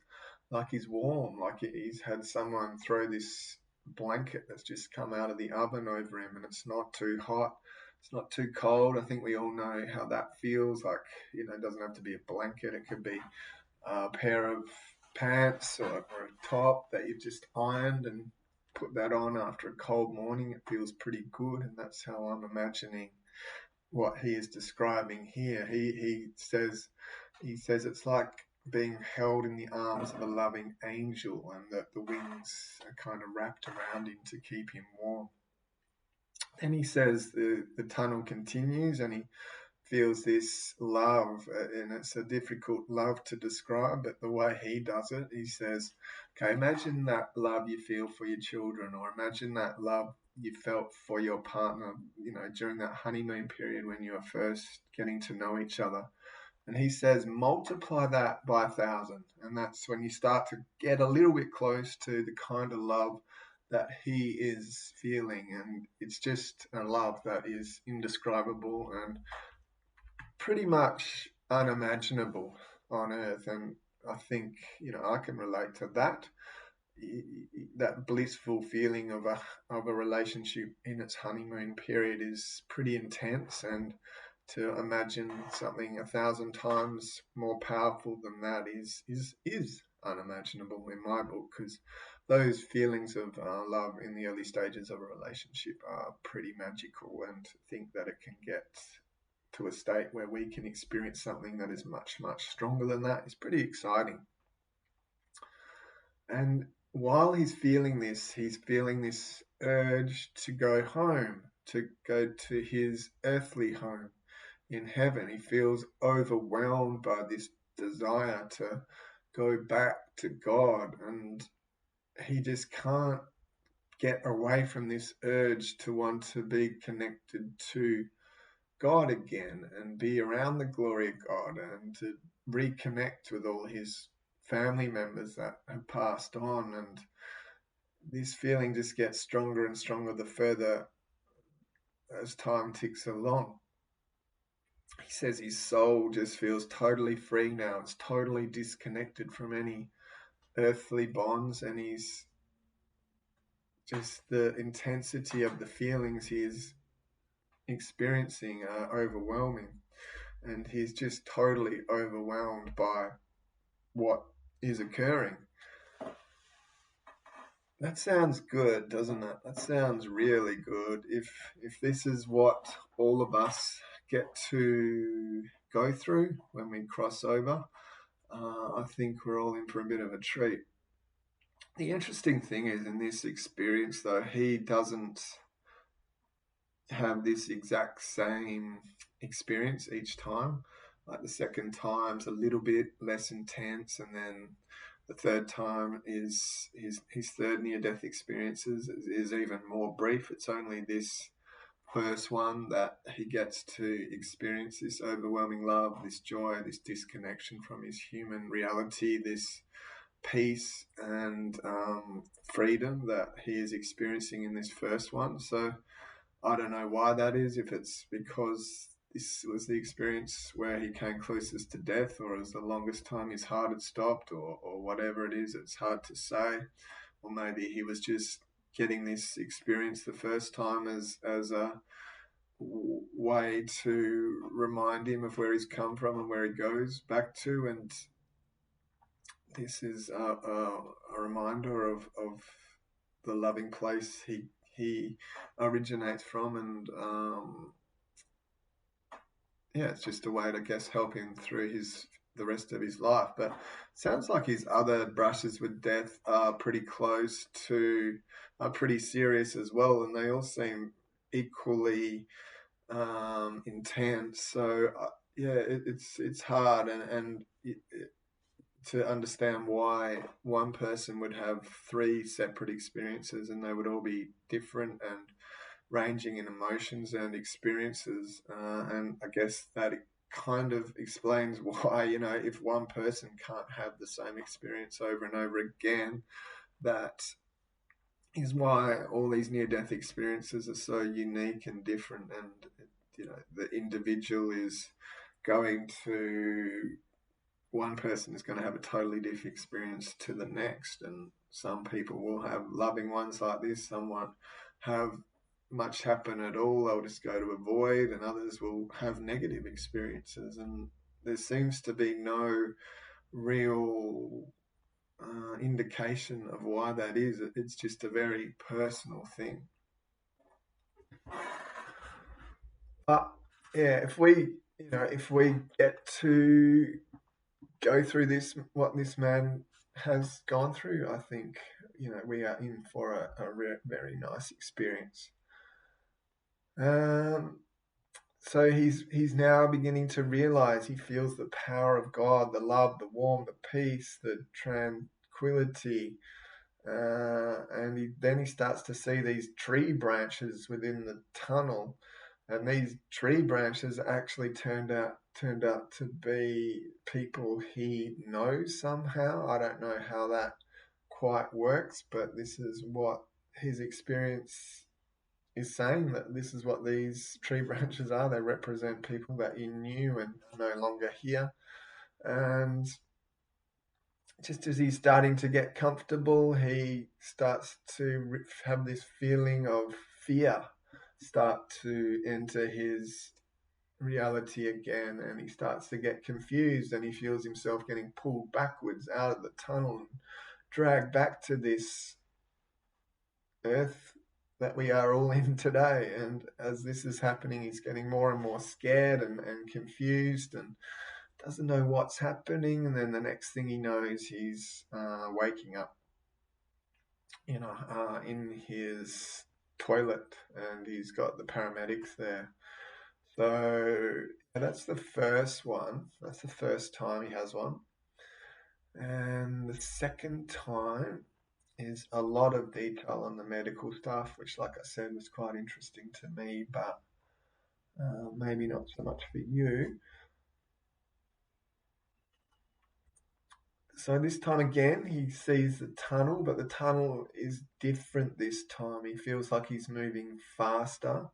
like he's warm, like he's had someone throw this blanket that's just come out of the oven over him, and it's not too hot, it's not too cold. I think we all know how that feels. Like, it doesn't have to be a blanket, it could be a pair of pants or a top that you've just ironed and put that on after a cold morning. It feels pretty good, and that's how I'm imagining what he is describing here. He says it's like being held in the arms of a loving angel, and that the wings are kind of wrapped around him to keep him warm. Then he says the tunnel continues, and he feels this love, and it's a difficult love to describe, but the way he does it, he says, okay, imagine that love you feel for your children, or imagine that love you felt for your partner, during that honeymoon period when you were first getting to know each other. And he says, multiply that by 1,000. And that's when you start to get a little bit close to the kind of love that he is feeling. And it's just a love that is indescribable and pretty much unimaginable on earth. And I think, I can relate to that blissful feeling of a relationship in its honeymoon period is pretty intense, and to imagine something 1,000 times more powerful than that is unimaginable in my book, because those feelings of love in the early stages of a relationship are pretty magical, and to think that it can get to a state where we can experience something that is much, much stronger than that is pretty exciting. And while he's feeling this urge to go home, to go to his earthly home in heaven. He feels overwhelmed by this desire to go back to God, and he just can't get away from this urge to want to be connected to God again and be around the glory of God, and to reconnect with all his family members that have passed on. And this feeling just gets stronger and stronger the further as time ticks along. He says his soul just feels totally free now. It's totally disconnected from any earthly bonds, and he's just, the intensity of the feelings he is experiencing are overwhelming, and he's just totally overwhelmed by what is occurring. That sounds good, doesn't it? That sounds really good. If this is what all of us get to go through when we cross over, I think we're all in for a bit of a treat. The interesting thing is, in this experience, though, he doesn't have this exact same experience each time. Like, the second time's a little bit less intense, and then the third time is his third near-death experiences is even more brief. It's only this first one that he gets to experience this overwhelming love, this joy, this disconnection from his human reality, this peace and freedom that he is experiencing in this first one. So I don't know why that is, if it's because this was the experience where he came closest to death, or as the longest time his heart had stopped, or whatever it is. It's hard to say. Or maybe he was just getting this experience the first time as a way to remind him of where he's come from and where he goes back to. And this is a reminder of the loving place he originates from, and it's just a way to, I guess, help him through the rest of his life. But it sounds like his other brushes with death are pretty pretty serious as well, and they all seem equally intense. So it's hard and to understand why one person would have three separate experiences, and they would all be different and ranging in emotions and experiences. And I guess that kind of explains why, if one person can't have the same experience over and over again, that is why all these near-death experiences are so unique and different, and the individual is going to one person is going to have a totally different experience to the next, and some people will have loving ones like this, some won't have much happen at all, they'll just go to a void, and others will have negative experiences, and there seems to be no real indication of why that is. It's just a very personal thing. But yeah, if we get to go through this, what this man has gone through, I think we are in for a very nice experience. So he's now beginning to realize, he feels the power of God, the love, the warmth, the peace, the tranquility. And then he starts to see these tree branches within the tunnel, and these tree branches actually turned out to be people he knows somehow. I don't know how that quite works, but this is what his experience is saying, that this is what these tree branches are. They represent people that he knew and are no longer here. And just as he's starting to get comfortable, he starts to have this feeling of fear start to enter his reality again, and he starts to get confused, and he feels himself getting pulled backwards out of the tunnel and dragged back to this earth that we are all in today. And as this is happening, he's getting more and more scared and confused and doesn't know what's happening. And then the next thing he knows, he's waking up in his toilet, and he's got the paramedics there. So that's the first one. That's the first time he has one. And the second time is a lot of detail on the medical stuff, which, like I said, was quite interesting to me, but maybe not so much for you. So this time again, he sees the tunnel, but the tunnel is different this time. He feels like he's moving faster.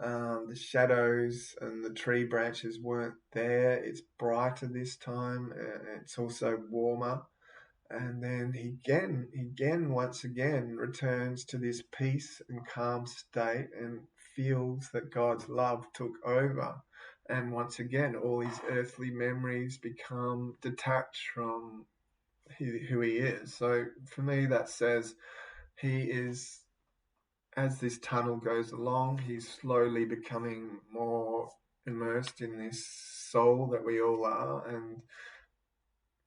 The shadows and the tree branches weren't there. It's brighter this time. It's also warmer. And then he once again returns to this peace and calm state and feels that God's love took over. And once again, all his earthly memories become detached from who he is. So for me, that says he is, as this tunnel goes along, he's slowly becoming more immersed in this soul that we all are, and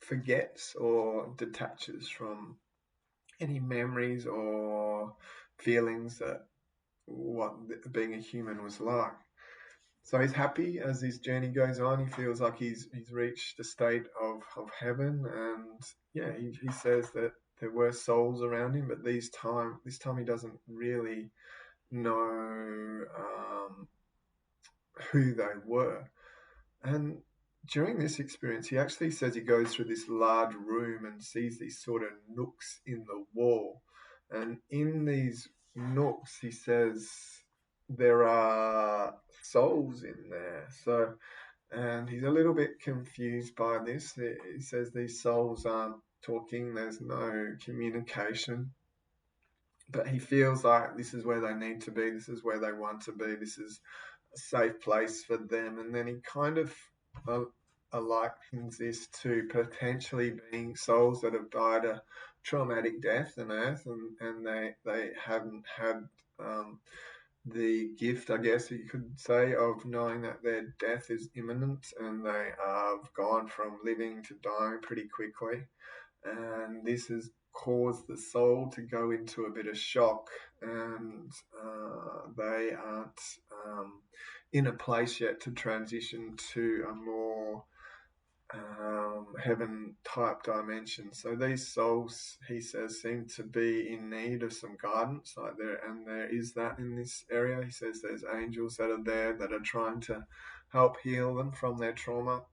forgets or detaches from any memories or feelings that what being a human was like. So he's happy as this journey goes on. He feels like he's reached a state of heaven, and yeah, he says that there were souls around him, but this time he doesn't really know who they were. And during this experience, he actually says he goes through this large room and sees these sort of nooks in the wall. And in these nooks, he says there are souls in there. So, and he's a little bit confused by this. He says these souls aren't talking, there's no communication. But he feels like this is where they need to be, this is where they want to be, this is a safe place for them. And then he kind of likens this to potentially being souls that have died a traumatic death on Earth, and they haven't had the gift, I guess you could say, of knowing that their death is imminent, and they have gone from living to dying pretty quickly. And this has caused the soul to go into a bit of shock, and they aren't in a place yet to transition to a more heaven type dimension. So these souls, he says, seem to be in need of some guidance, like there is that in this area. He says there's angels that are there that are trying to help heal them from their trauma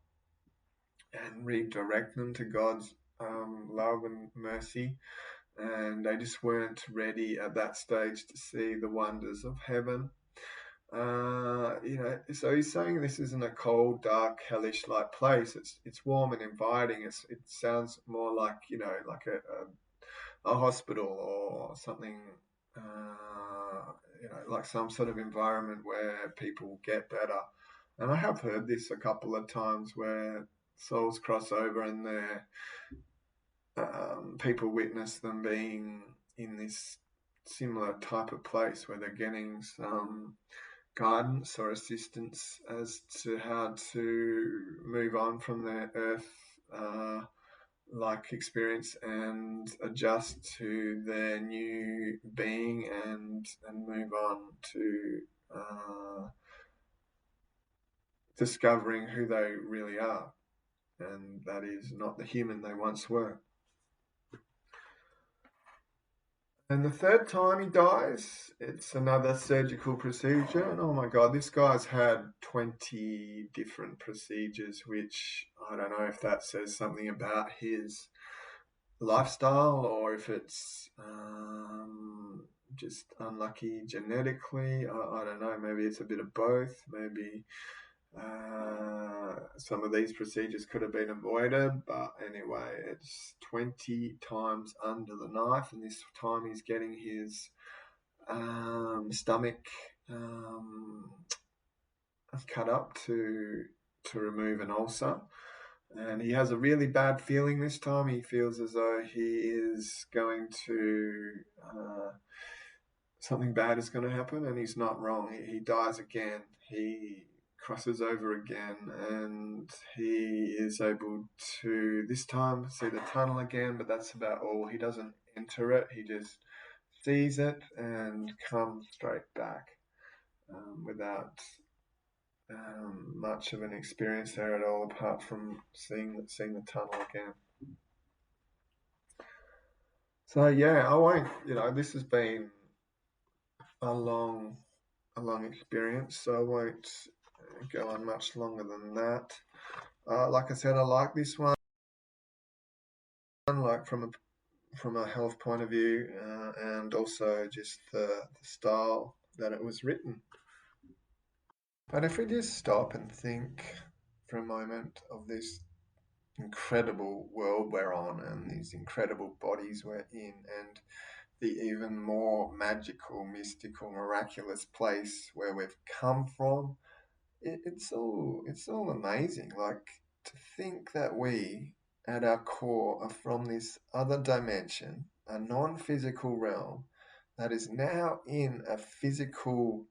and redirect them to God's love and mercy. and they just weren't ready at that stage to see the wonders of heaven. So he's saying this isn't a cold, dark, hellish like place. It's warm and inviting. It sounds more like like a hospital or something. Like some sort of environment where people get better. And I have heard this a couple of times where souls cross over and people witness them being in this similar type of place where they're getting some guidance or assistance as to how to move on from their earth like experience and adjust to their new being and move on to discovering who they really are, and that is not the human they once were. And the third time he dies, it's another surgical procedure. And oh my God, this guy's had 20 different procedures, which I don't know if that says something about his lifestyle or if it's just unlucky genetically. I don't know. Maybe it's a bit of both. Maybe some of these procedures could have been avoided, but anyway, it's 20 times under the knife, and this time he's getting his stomach cut up to remove an ulcer. And he has a really bad feeling this time. He feels as though he is going to something bad is going to happen, and he's not wrong. He dies again. He crosses over again, and he is able to this time see the tunnel again, but that's about all. He doesn't enter it. He just sees it and comes straight back without much of an experience there at all, apart from seeing the tunnel again. So yeah, I won't. This has been a long experience, so I won't go on much longer than that. Like I said, I like this one, like from a health point of view, and also just the style that it was written. But if we just stop and think for a moment of this incredible world we're on and these incredible bodies we're in and the even more magical, mystical, miraculous place where we've come from, it's all amazing. Like, to think that we, at our core, are from this other dimension, a non-physical realm that is now in a physical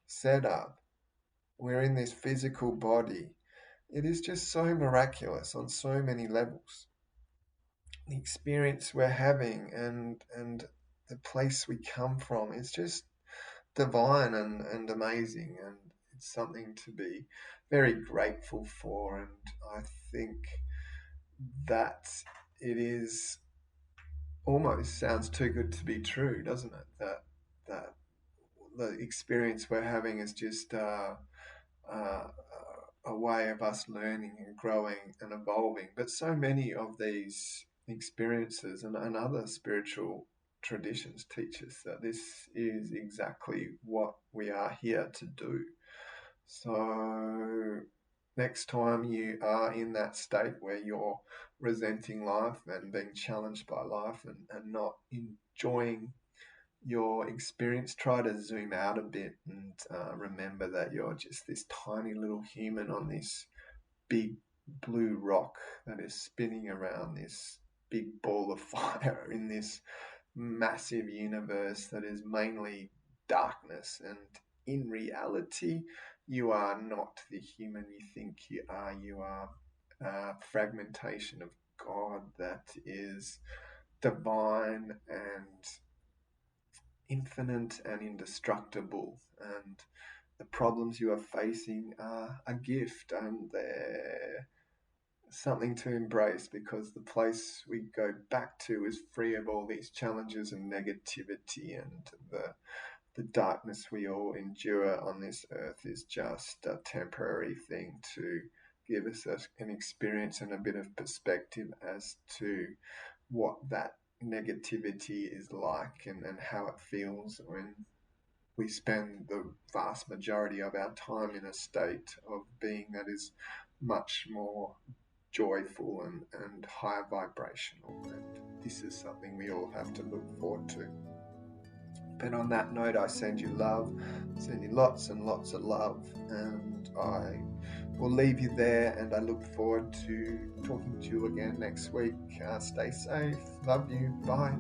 setup. We're in this physical body. It is just so miraculous on so many levels. The experience we're having and the place we come from is just divine and amazing, and it's something to be very grateful for. And I think that it is almost sounds too good to be true, doesn't it? That the experience we're having is just a way of us learning and growing and evolving. But so many of these experiences and other spiritual traditions teach us that this is exactly what we are here to do. So next time you are in that state where you're resenting life and being challenged by life and not enjoying your experience, try to zoom out a bit and remember that you're just this tiny little human on this big blue rock that is spinning around this big ball of fire in this massive universe that is mainly darkness. And in reality, you are not the human you think you are. You are a fragmentation of God that is divine and infinite and indestructible, and the problems you are facing are a gift, and they're something to embrace, because the place we go back to is free of all these challenges and negativity, and the darkness we all endure on this earth is just a temporary thing to give us an experience and a bit of perspective as to what that negativity is like, and how it feels when we spend the vast majority of our time in a state of being that is much more joyful and higher vibrational. And this is something we all have to look forward to. But on that note, I send you love, send you lots and lots of love, and I will leave you there, and I look forward to talking to you again next week. Stay safe. Love you. Bye.